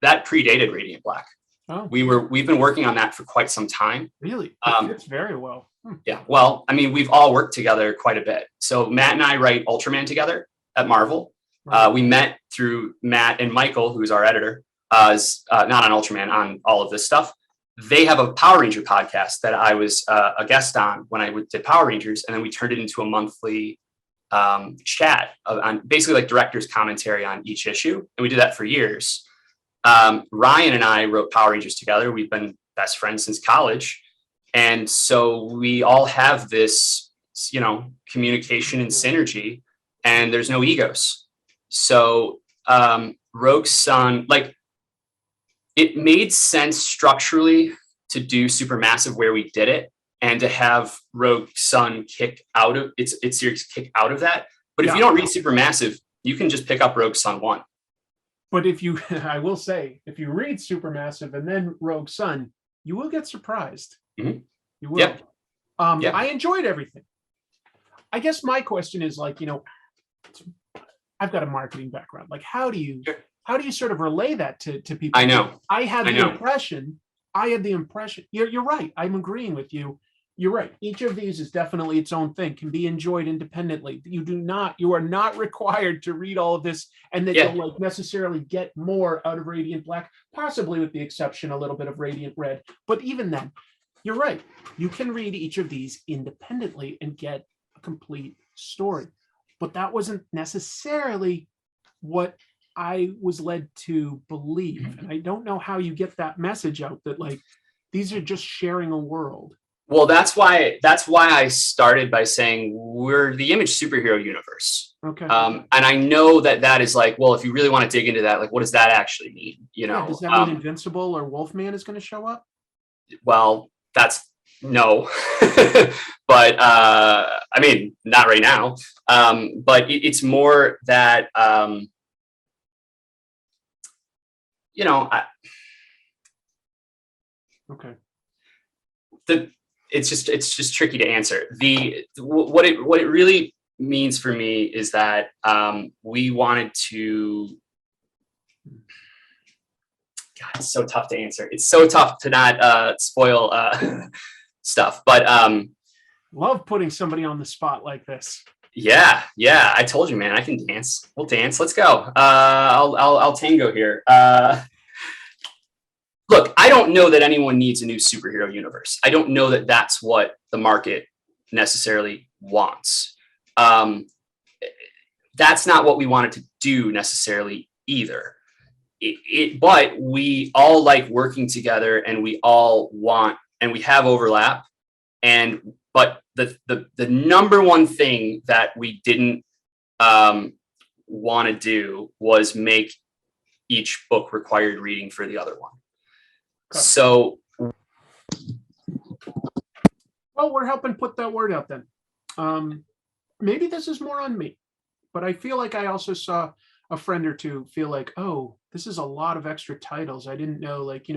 that predated Radiant Black. Oh. We've been working on that for quite some time. Really? It's very well. Yeah. Well, we've all worked together quite a bit. So Matt and I write Ultraman together at Marvel. Right. We met through Matt and Michael, who's our editor, not on Ultraman, on all of this stuff. They have a Power Ranger podcast that I was a guest on when I did Power Rangers, and then we turned it into a monthly chat on basically director's commentary on each issue. And we did that for years. Ryan and I wrote Power Rangers together. We've been best friends since college. And so we all have this, communication and synergy, and there's no egos. So Rogue Sun, it made sense structurally to do Supermassive where we did it, and to have Rogue Sun kick out of its series, kick out of that. But if you don't read Supermassive, you can just pick up Rogue Sun 1. But I will say, if you read Supermassive and then Rogue Sun, you will get surprised. Mm-hmm. You will. Yep. I enjoyed everything. I guess my question is like, I've got a marketing background. Like, how do you sort of relay that to people? I know. I had the impression. You're right. I'm agreeing with you. You're right. Each of these is definitely its own thing, can be enjoyed independently. You are not required to read all of this and that you'll like necessarily get more out of Radiant Black, possibly with the exception a little bit of Radiant Red. But even then, you're right. You can read each of these independently and get a complete story. But that wasn't necessarily what I was led to believe. And I don't know how you get that message out that like, these are just sharing a world. Well, that's why I started by saying we're the Image superhero universe. Okay. And I know that is like, well, if you really want to dig into that, like, what does that actually mean? Does that mean Invincible or Wolfman is going to show up? Well, that's no, but I mean, not right now. But it's more that okay. It's just tricky to answer. What it really means for me is that we wanted to. God, it's so tough to answer. It's so tough to not spoil stuff. But love putting somebody on the spot like this. Yeah. I told you, man. I can dance. We'll dance. Let's go. I'll tango here. Look, I don't know that anyone needs a new superhero universe. I don't know that that's what the market necessarily wants. That's not what we wanted to do necessarily either. But we all like working together, and we all want, and we have overlap. But the number one thing that we didn't want to do was make each book required reading for the other one. Okay. So, well, we're helping put that word out then. Maybe this is more on me, but I feel like I also saw a friend or two feel like, oh, this is a lot of extra titles. I didn't know, like,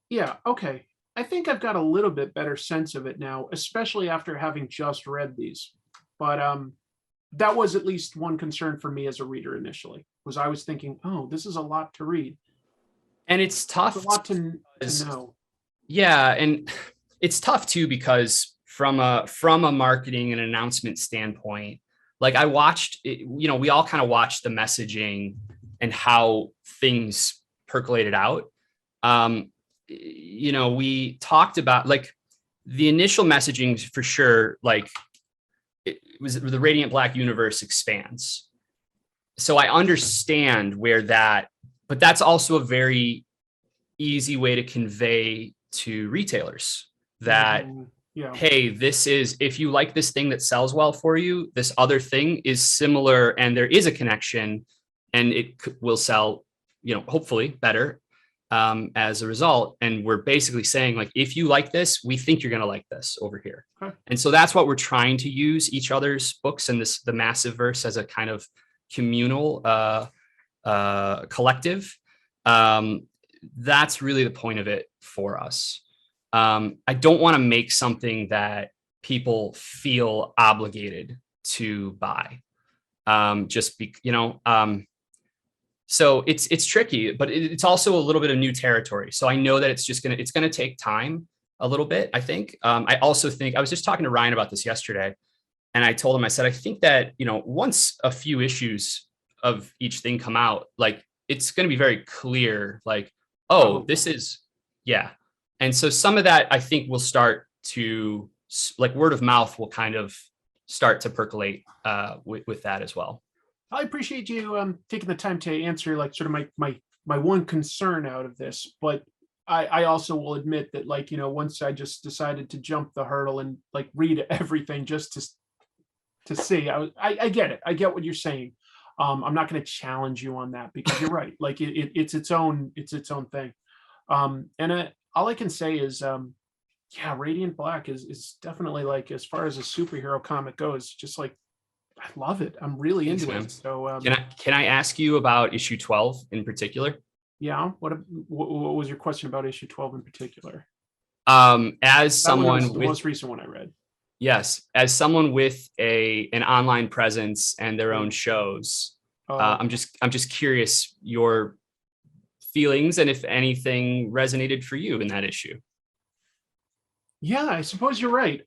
yeah, okay. I think I've got a little bit better sense of it now, especially after having just read these. But that was at least one concern for me as a reader initially, was I was thinking, oh, this is a lot to read. And it's tough. It's a lot to know. Yeah, and it's tough too, because from a marketing and announcement standpoint, like I watched, we all kind of watched the messaging and how things percolated out. We talked about like the initial messaging for sure, like it was the Radiant Black universe expands. So I understand where that, but that's also a very easy way to convey to retailers that, hey, this is, if you like this thing that sells well for you, this other thing is similar and there is a connection and it will sell, hopefully better as a result. And we're basically saying, like, if you like this, we think you're going to like this over here. Okay. And so that's what we're trying to use each other's books and the Massive Verse as a kind of communal collective. That's really the point of it for us. I don't want to make something that people feel obligated to buy. So it's tricky, but it's also a little bit of new territory. So I know that it's going to take time a little bit, I think. I also think, I was just talking to Ryan about this yesterday, and I told him, I said, I think that, once a few issues of each thing come out, like, it's going to be very clear, like, oh, this is, yeah. And so some of that, I think, will start to, like, word of mouth will kind of start to percolate with that as well. I appreciate you taking the time to answer, like, sort of my one concern out of this, but I also will admit that, like, once I just decided to jump the hurdle and, like, read everything just to see, I get it. I get what you're saying. I'm not going to challenge you on that, because you're right. Like, it's its own thing. And all I can say is, Radiant Black is definitely, like, as far as a superhero comic goes, just like, I love it. I'm really into it. So can I ask you about issue 12 in particular? Yeah. What was your question about issue 12 in particular? As That one was someone the with most recent one I read. yes, as someone with an online presence and their own shows, Oh, I'm just curious your feelings and if anything resonated for you in that issue. yeah, I suppose you're right.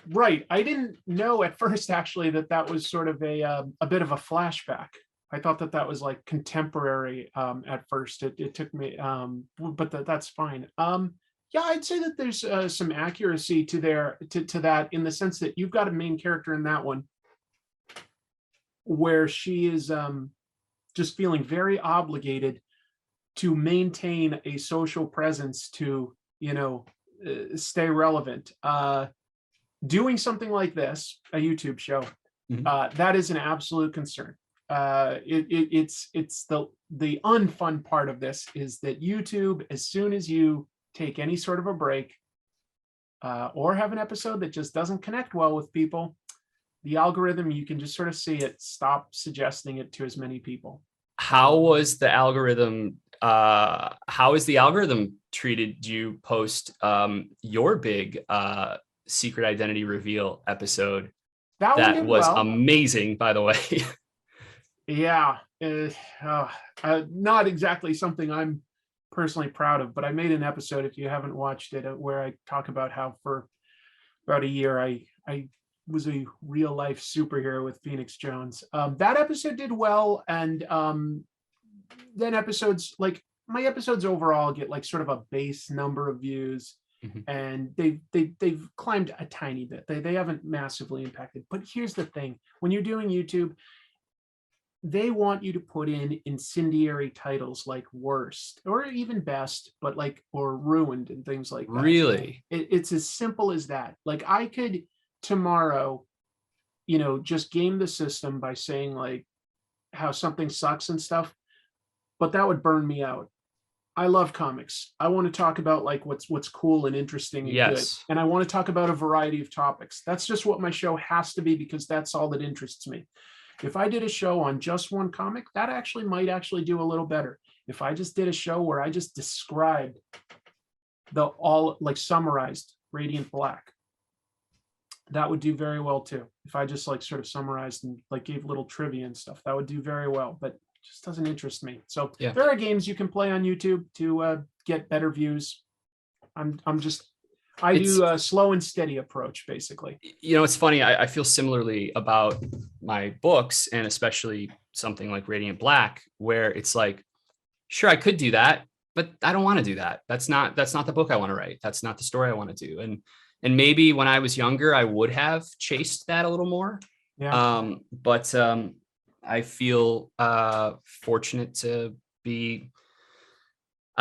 Right. I didn't know at first actually that that was sort of a bit of a flashback. I thought that that was like contemporary at first. It took me, but that's fine. Yeah, I'd say that there's some accuracy to that in the sense that you've got a main character in that one where she is just feeling very obligated to maintain a social presence to, stay relevant. Doing something like this, a YouTube show, that is an absolute concern. It's the unfun part of this is that YouTube, as soon as you take any sort of a break or have an episode that just doesn't connect well with people, the algorithm, you can just sort of see it stop suggesting it to as many people. How was the algorithm? How is the algorithm treated you post your big secret identity reveal episode? That one That did was well. amazing, by the way. Yeah, not exactly something I'm personally proud of, but I made an episode, if you haven't watched it, where I talk about how for about a year I was a real life superhero with Phoenix Jones. That episode did well, and then episodes like my episodes overall get like sort of a base number of views, and they've climbed a tiny bit. They haven't massively impacted. But here's the thing: when you're doing YouTube, they want you to put in incendiary titles like worst or even best, but like or ruined and things like that. Really? It's as simple as that. Like I could tomorrow, just game the system by saying like how something sucks and stuff, but that would burn me out. I love comics. I want to talk about like what's cool and interesting and good. Yes. And I want to talk about a variety of topics. That's just what my show has to be because that's all that interests me. If I did a show on just one comic, that actually might actually do a little better. If I just did a show where I just described the all like summarized Radiant Black, that would do very well too. If I just like sort of summarized and like gave little trivia and stuff, that would do very well. But it just doesn't interest me. So Yeah. there are games you can play on YouTube to get better views. I do a slow and steady approach, basically. It's funny. I feel similarly about my books, and especially something like Radiant Black, where it's like, sure, I could do that, but I don't want to do that. That's not the book I want to write. That's not the story I want to do. And maybe when I was younger, I would have chased that a little more. Yeah. But I feel fortunate to be.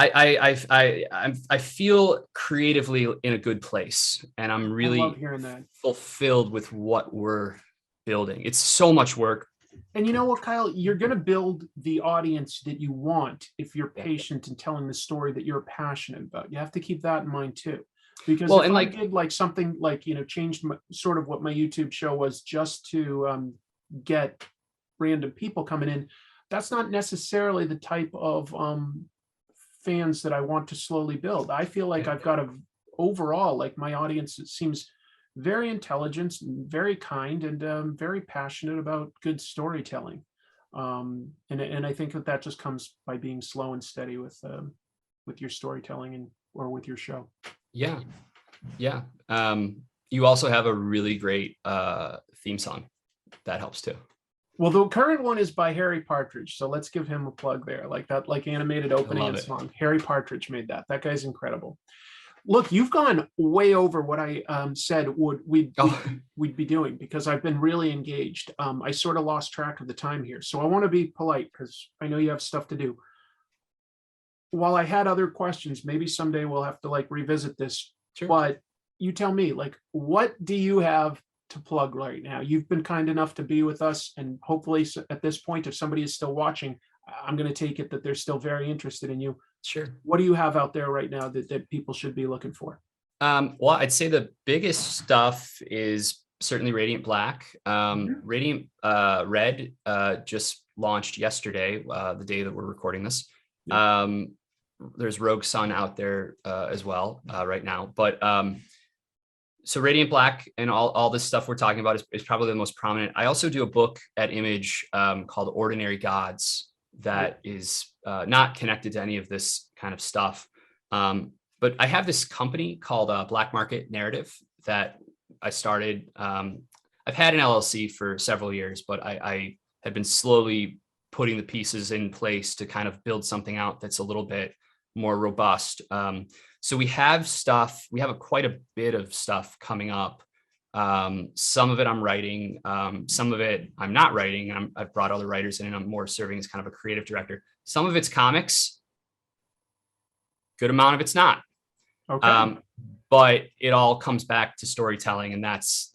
I feel creatively in a good place, and I'm really love hearing that. fulfilled with what we're building. It's so much work. And you know what, Kyle? You're going to build the audience that you want if you're patient in telling the story that you're passionate about. You have to keep that in mind too. Because if I did like something like, changed sort of what my YouTube show was just to get random people coming in, that's not necessarily the type of fans that I want to slowly build. I feel like I've got overall, like my audience, it seems very intelligent, very kind, and very passionate about good storytelling. And I think that just comes by being slow and steady with your storytelling or with your show. Yeah. You also have a really great theme song that helps too. Well, the current one is by Harry Partridge, so let's give him a plug there. Like that, like animated opening and song. Harry Partridge made that. That guy's incredible. Look, you've gone way over what I said we'd be doing because I've been really engaged. I sort of lost track of the time here, so I want to be polite because I know you have stuff to do. While I had other questions, maybe someday we'll have to like revisit this. Sure. But you tell me, like, what do you have to plug right now? You've been kind enough to be with us, and hopefully at this point, if somebody is still watching, I'm going to take it that they're still very interested in you. Sure. What do you have out there right now that people should be looking for? Well, I'd say the biggest stuff is certainly Radiant Black. Radiant Red just launched yesterday, the day that we're recording this. There's Rogue Sun out there as well right now. But so Radiant Black and all this stuff we're talking about is probably the most prominent. I also do a book at Image called Ordinary Gods that is not connected to any of this kind of stuff. But I have this company called Black Market Narrative that I started. I've had an LLC for several years, but I have been slowly putting the pieces in place to kind of build something out that's a little bit more robust. So we have stuff, we have quite a bit of stuff coming up. Some of it I'm writing, some of it I'm not writing. I've brought other writers in and I'm more serving as kind of a creative director. Some of it's comics, good amount of it's not. Okay. But it all comes back to storytelling, and that's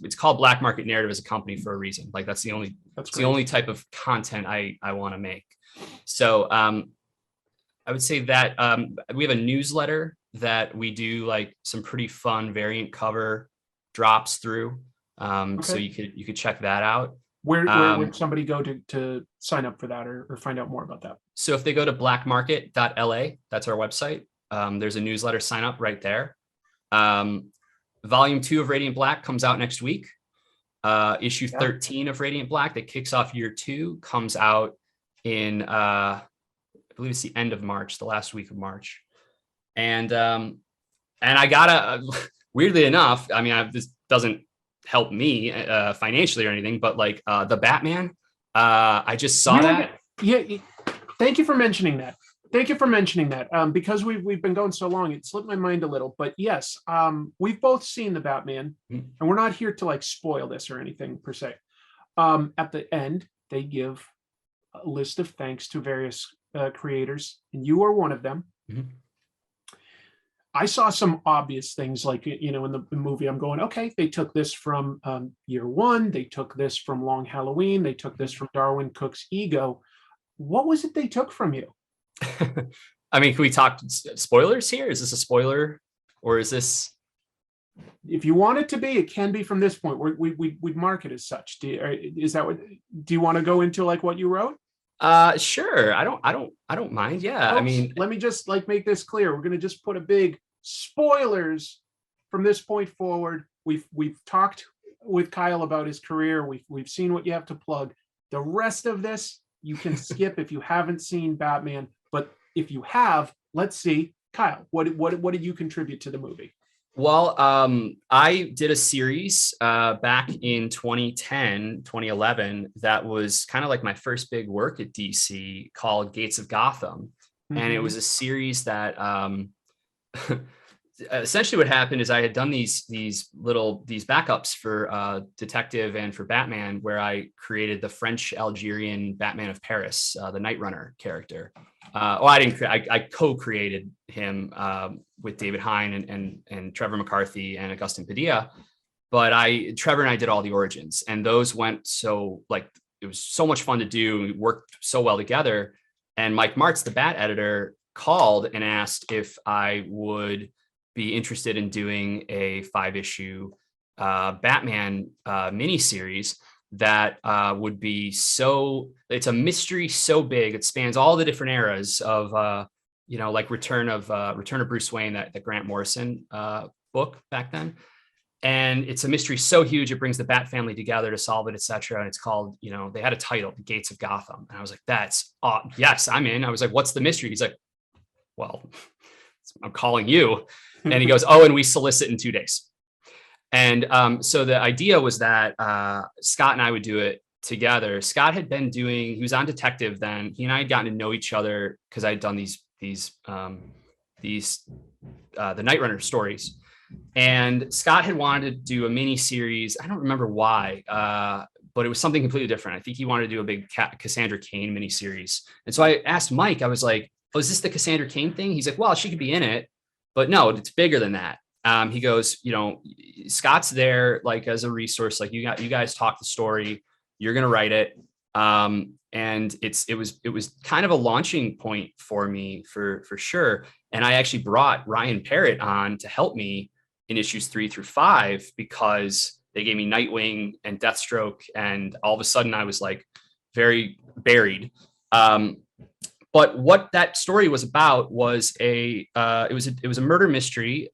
it's called Black Market Narrative as a company for a reason. Like that's the only type of content I want to make. So I would say that we have a newsletter that we do like some pretty fun variant cover drops through. So you could check that out. Where would somebody go to sign up for that or find out more about that? So if they go to blackmarket.la, that's our website. There's a newsletter sign up right there. Volume 2 of Radiant Black comes out next week. Issue 13 of Radiant Black that kicks off year 2 comes out in I believe it's the end of March, the last week of March. And I gotta, weirdly enough, I mean, this doesn't help me financially or anything, but like the Batman, I just saw that. Yeah, thank you for mentioning that. Because we've been going so long, it slipped my mind a little. But yes, we've both seen the Batman, and we're not here to like spoil this or anything per se. At the end, they give a list of thanks to various creators, and you are one of them. Mm-hmm. I saw some obvious things like, in the movie, I'm going, okay, they took this from year 1. They took this from Long Halloween. They took this from Darwin Cook's Ego. What was it they took from you? I mean, can we talk spoilers here? Is this a spoiler or is this? If you want it to be, it can be from this point. We'd mark it as such. Do you want to go into like what you wrote? Sure. I don't mind. Yeah. Folks, I mean, let me just like make this clear. We're going to just put a big spoilers from this point forward. We've talked with Kyle about his career. We've seen what you have to plug. The rest of this you can skip if you haven't seen Batman. But if you have, let's see, Kyle, what did you contribute to the movie? Well, I did a series back in 2010, 2011 that was kind of like my first big work at DC called Gates of Gotham. Mm-hmm. And it was a series that essentially what happened is I had done these backups for Detective and for Batman, where I created the French Algerian Batman of Paris, the Night Runner character. I co-created him with David Hine and Trevor McCarthy and Augustin Padilla, but Trevor and I did all the origins, and those went so like it was so much fun to do. We worked so well together, and Mike Martz, the Bat editor, called and asked if I would be interested in doing a 5-issue Batman miniseries that would be it's a mystery so big, it spans all the different eras of, like Return of Bruce Wayne, that Grant Morrison book back then. And it's a mystery so huge, it brings the Bat family together to solve it, etc. And it's called, they had a title, The Gates of Gotham. And I was like, yes, I'm in. I was like, what's the mystery? He's like, well, I'm calling you. And he goes, oh, and we solicit in 2 days. And so the idea was that Scott and I would do it together. Scott had been he was on Detective then. He and I had gotten to know each other because I had done these the Night Runner stories. And Scott had wanted to do a mini series. I don't remember why, but it was something completely different. I think he wanted to do a big Cassandra Cain mini series. And so I asked Mike, I was like, oh, is this the Cassandra Cain thing? He's like, well, she could be in it, but no, it's bigger than that. He goes, Scott's there like as a resource, like you guys talk the story, you're going to write it. And it was kind of a launching point for me for sure. And I actually brought Ryan Parrott on to help me in issues 3 through 5, because they gave me Nightwing and Deathstroke. And all of a sudden I was like very buried. But what that story was about was it was a murder mystery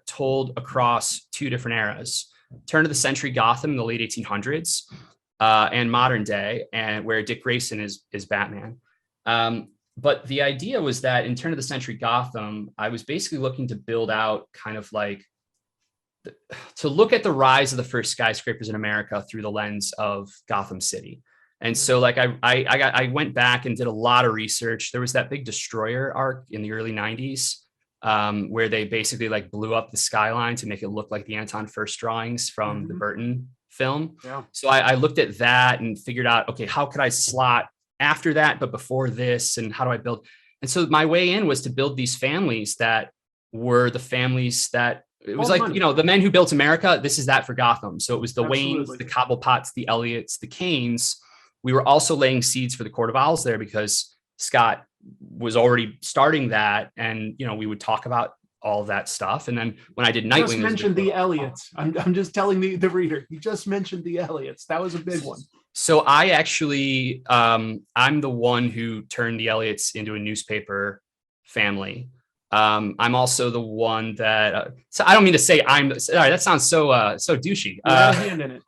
told across two different eras: turn of the century Gotham in the late 1800s and modern day, and where Dick Grayson is Batman. But the idea was that in turn of the century Gotham, I was basically looking to build out kind of like to look at the rise of the first skyscrapers in America through the lens of Gotham City. And so like I went back and did a lot of research. There was that big destroyer arc in the early 90s where they basically like blew up the skyline to make it look like the Anton Furst drawings from the Burton film. Yeah. So I looked at that and figured out, okay, how could I slot after that, but before this, and how do I build? And so my way in was to build these families that were the families that it was like, you know, the men who built America. This is that for Gotham. So it was the Waynes, the Cobblepotts, the Elliots, the Kanes. We were also laying seeds for the Court of Owls there because Scott was already starting that. And, you know, we would talk about all of that stuff. And then when I did Nightwing, just mentioned the Elliots. I'm just telling the reader, you just mentioned the Elliots. That was a big one. So I actually, I'm the one who turned the Elliots into a newspaper family. I'm also the one that, so I don't mean to say sorry, that sounds so douchey. Hand in it.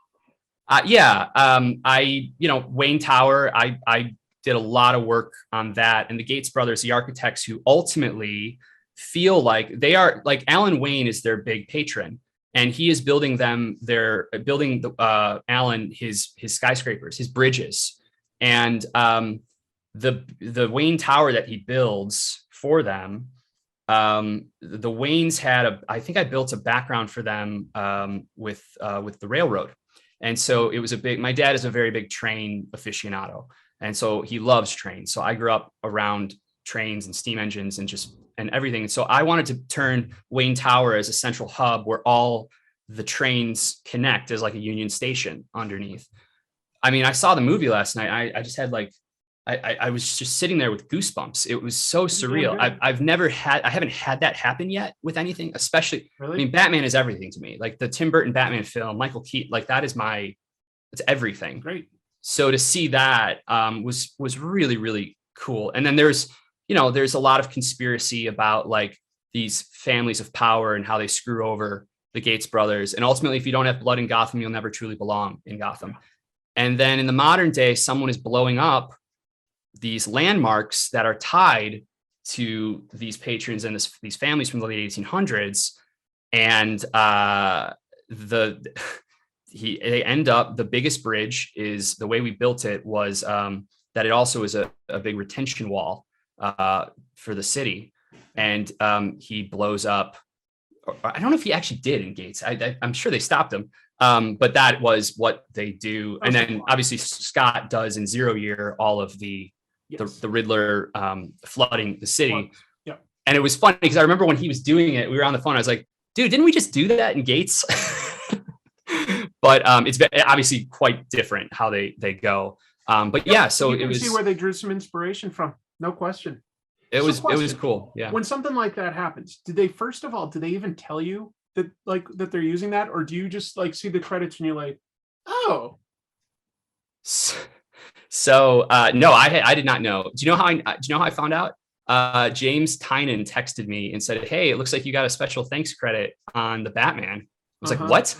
You know, Wayne Tower, I did a lot of work on that. And the Gates brothers, the architects who ultimately feel like they are, like Alan Wayne is their big patron. And he is building Alan his skyscrapers, his bridges. And the Wayne Tower that he builds for them, the Waynes had I think I built a background for them with the railroad. And so it was my dad is a very big train aficionado. And so he loves trains. So I grew up around trains and steam engines and everything. So I wanted to turn Wayne Tower as a central hub where all the trains connect as like a Union Station underneath. I mean, I saw the movie last night. I just had like, I was just sitting there with goosebumps. It was so surreal. I haven't had that happen yet with anything, especially, really? I mean, Batman is everything to me. Like the Tim Burton Batman film, Michael Keaton, like that is it's everything. Great. So to see that was really, really cool. And then there's a lot of conspiracy about like these families of power and how they screw over the Gates brothers. And ultimately, if you don't have blood in Gotham, you'll never truly belong in Gotham. And then in the modern day, someone is blowing up these landmarks that are tied to these patrons and these families from the late 1800s. And they end up, the biggest bridge is, the way we built it was that it also is a big retention wall for the city. And he blows up, I don't know if he actually did in Gates. I'm sure they stopped him. But that was what they do. And then obviously Scott does in 0 Year all of the Riddler flooding the city. Yeah. And it was funny because I remember when he was doing it, we were on the phone. I was like, dude, didn't we just do that in Gates? But it's obviously quite different how they go. But yeah, so you can see where they drew some inspiration from. No question. It was cool. Yeah. When something like that happens, did they even tell you that they're using that, or do you just like see the credits and you're like, oh? So no, I did not know. Do you know how I found out? James Tynan texted me and said, "Hey, it looks like you got a special thanks credit on the Batman." I was like, "What?"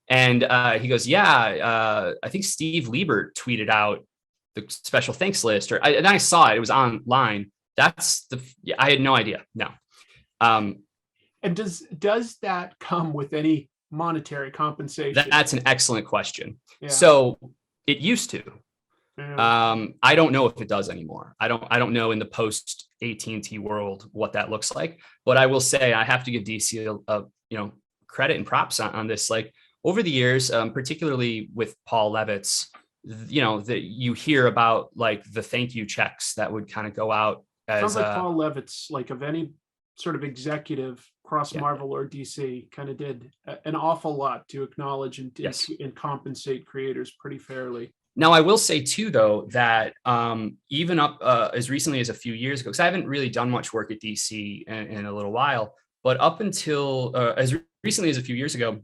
And he goes, "Yeah, I think Steve Liebert tweeted out the special thanks list," and I saw it. It was online. I had no idea. No. And does that come with any monetary compensation? That's an excellent question. Yeah. So it used to. Yeah. I don't know if it does anymore. I don't know in the post AT&T world what that looks like. But I will say I have to give DC a credit and props on this. Like over the years, particularly with Paul Levitz, that you hear about like the thank you checks that would kind of go out. Sounds like Paul Levitz, like of any sort of executive across Marvel or DC, kind of did an awful lot to acknowledge and compensate creators pretty fairly. Now, I will say too, though, that even up as recently as a few years ago, because I haven't really done much work at DC in a little while, but up until as recently as a few years ago,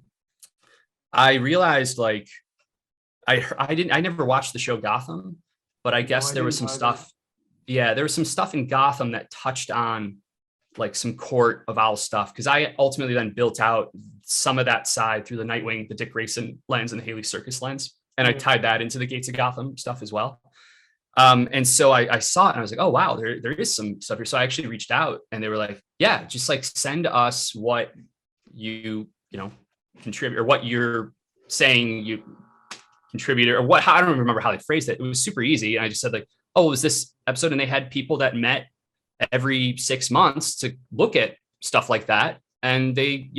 I realized like I never watched the show Gotham, but I guess there was some stuff. Yeah, there was some stuff in Gotham that touched on like some Court of Owl stuff, because I ultimately then built out some of that side through the Nightwing, the Dick Grayson lens, and the Haley Circus lens, and I tied that into the Gates of Gotham stuff as well. And so I saw it and I was like, oh wow, there is some stuff here. So I actually reached out and they were like, yeah, just like send us what you contribute, or what you're saying you contributed, or what, I don't remember how they phrased it. It was super easy. And I just said like, oh, it was this episode. And they had people that met every 6 months to look at stuff like that. And they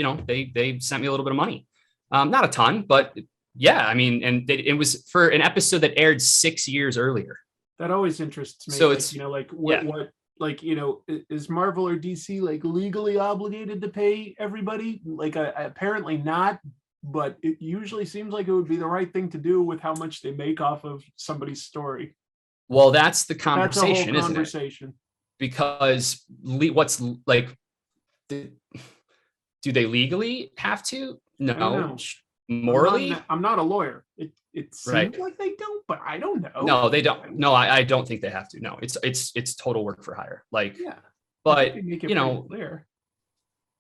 sent me a little bit of money. Not a ton, but yeah, I mean, and it was for an episode that aired 6 years earlier. That always interests me. So like, it's, what like, is Marvel or DC like legally obligated to pay everybody? Like, apparently not, but it usually seems like it would be the right thing to do with how much they make off of somebody's story. Well, that's the conversation, that's a whole conversation, isn't it? Because what's like, do they legally have to? No. Morally, I'm not a lawyer. It seems like they don't, but I don't know. No, they don't. No, I don't think they have to. No, it's total work for hire. Like, yeah, but clear.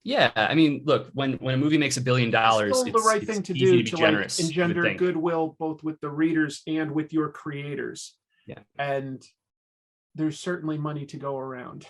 Yeah, I mean, look, when a movie makes $1 billion, it's the right thing to do to like engender goodwill both with the readers and with your creators. Yeah, and there's certainly money to go around.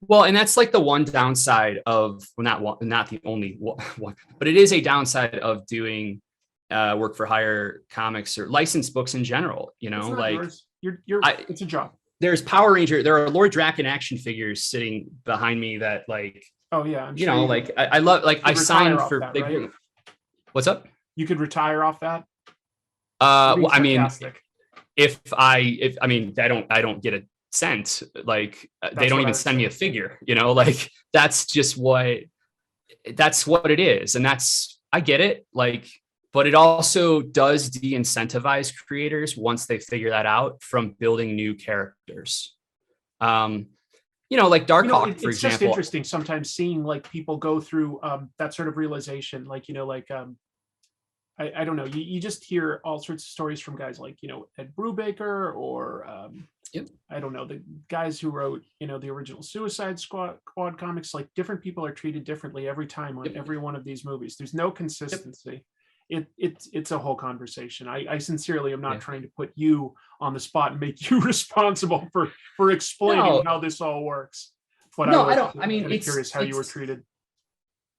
Well, and that's like the one downside of, well, not the only one, but it is a downside of doing work for hire comics or licensed books in general. Like it's a job. There's Power Ranger. There are Lord Drakkon action figures sitting behind me that like. Oh yeah, like I love, like I signed for that, right? What's up? You could retire off that. Well, I mean, if I mean, I don't get a cent. Like they don't even send me a figure. Like that's just what it is, and I get it. Like, but it also does de-incentivize creators once they figure that out from building new characters. Like Darkhawk, for example. It's just interesting sometimes seeing like people go through that sort of realization. Like, I don't know, you just hear all sorts of stories from guys like, Ed Brubaker or I don't know, the guys who wrote, the original Suicide Squad comics. Like different people are treated differently every time on every one of these movies. There's no consistency. It's a whole conversation. I sincerely am not trying to put you on the spot and make you responsible for explaining how this all works. But no, I don't. I mean, it's curious how you were treated.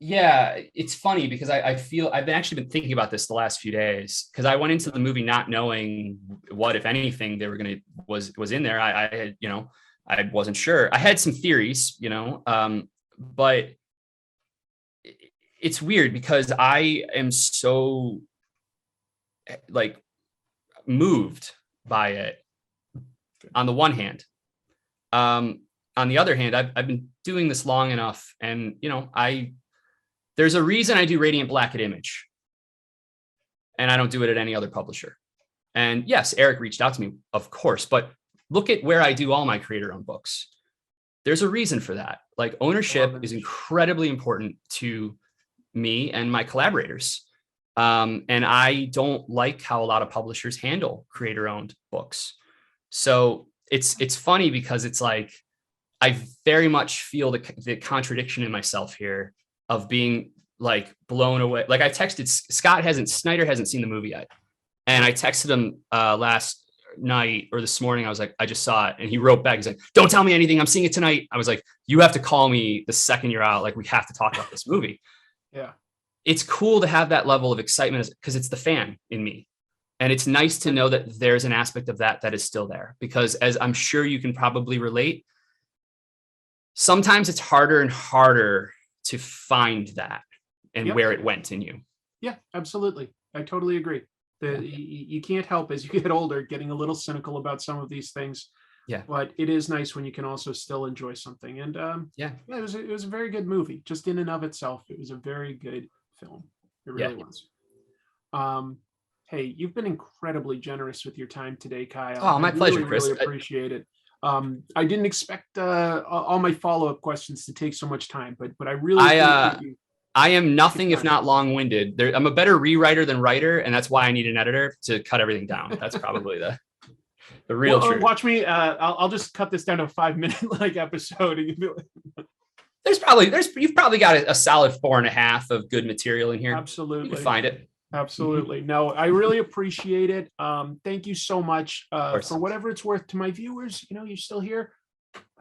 Yeah, it's funny because I feel I've actually been thinking about this the last few days, because I went into the movie not knowing what, if anything, they were was in there. I had, I wasn't sure. I had some theories, but it's weird because I am so like moved by it on the one hand. On the other hand, I've been doing this long enough, and there's a reason I do Radiant Black at Image, and I don't do it at any other publisher. And yes, Eric reached out to me, of course, but look at where I do all my creator-owned books. There's a reason for that. Like, ownership is incredibly important to me and my collaborators. And I don't like how a lot of publishers handle creator-owned books. So it's funny because it's like, I very much feel the contradiction in myself here of being like blown away. Like I texted Snyder hasn't seen the movie yet. And I texted him last night or this morning. I was like, I just saw it. And he wrote back. He's like, don't tell me anything. I'm seeing it tonight. I was like, you have to call me the second you're out. Like, we have to talk about this movie. Yeah. It's cool to have that level of excitement because it's the fan in me. And it's nice to know that there's an aspect of that is still there, because as I'm sure you can probably relate, sometimes it's harder and harder to find that and where it went in you. Yeah, absolutely. I totally agree. You can't help, as you get older, getting a little cynical about some of these things. Yeah. But it is nice when you can also still enjoy something. And it was a very good movie. Just in and of itself, it was a very good film. It really was. Hey, you've been incredibly generous with your time today, Kyle. Oh, my pleasure, Chris. Really appreciate it. I didn't expect all my follow-up questions to take so much time, but I really I am nothing if not long-winded. I'm a better rewriter than writer, and that's why I need an editor to cut everything down. That's probably The real truth. Watch me. I'll just cut this down to a 5-minute like episode. And you'll be like, you've probably got a solid 4.5 of good material in here. Absolutely. You can find it. Absolutely. No, I really appreciate it. Thank you so much for whatever it's worth to my viewers. You know, you're still here.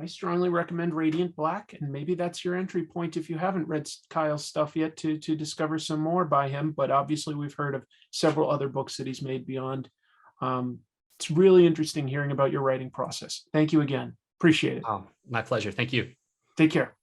I strongly recommend Radiant Black, and maybe that's your entry point if you haven't read Kyle's stuff yet to discover some more by him. But obviously, we've heard of several other books that he's made beyond. It's really interesting hearing about your writing process. Thank you again. Appreciate it. Oh, my pleasure. Thank you. Take care.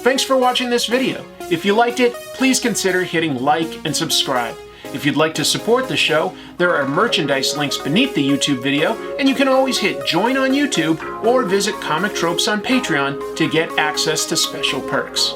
Thanks for watching this video. If you liked it, please consider hitting like and subscribe. If you'd like to support the show, there are merchandise links beneath the YouTube video, and you can always hit join on YouTube or visit Comic Tropes on Patreon to get access to special perks.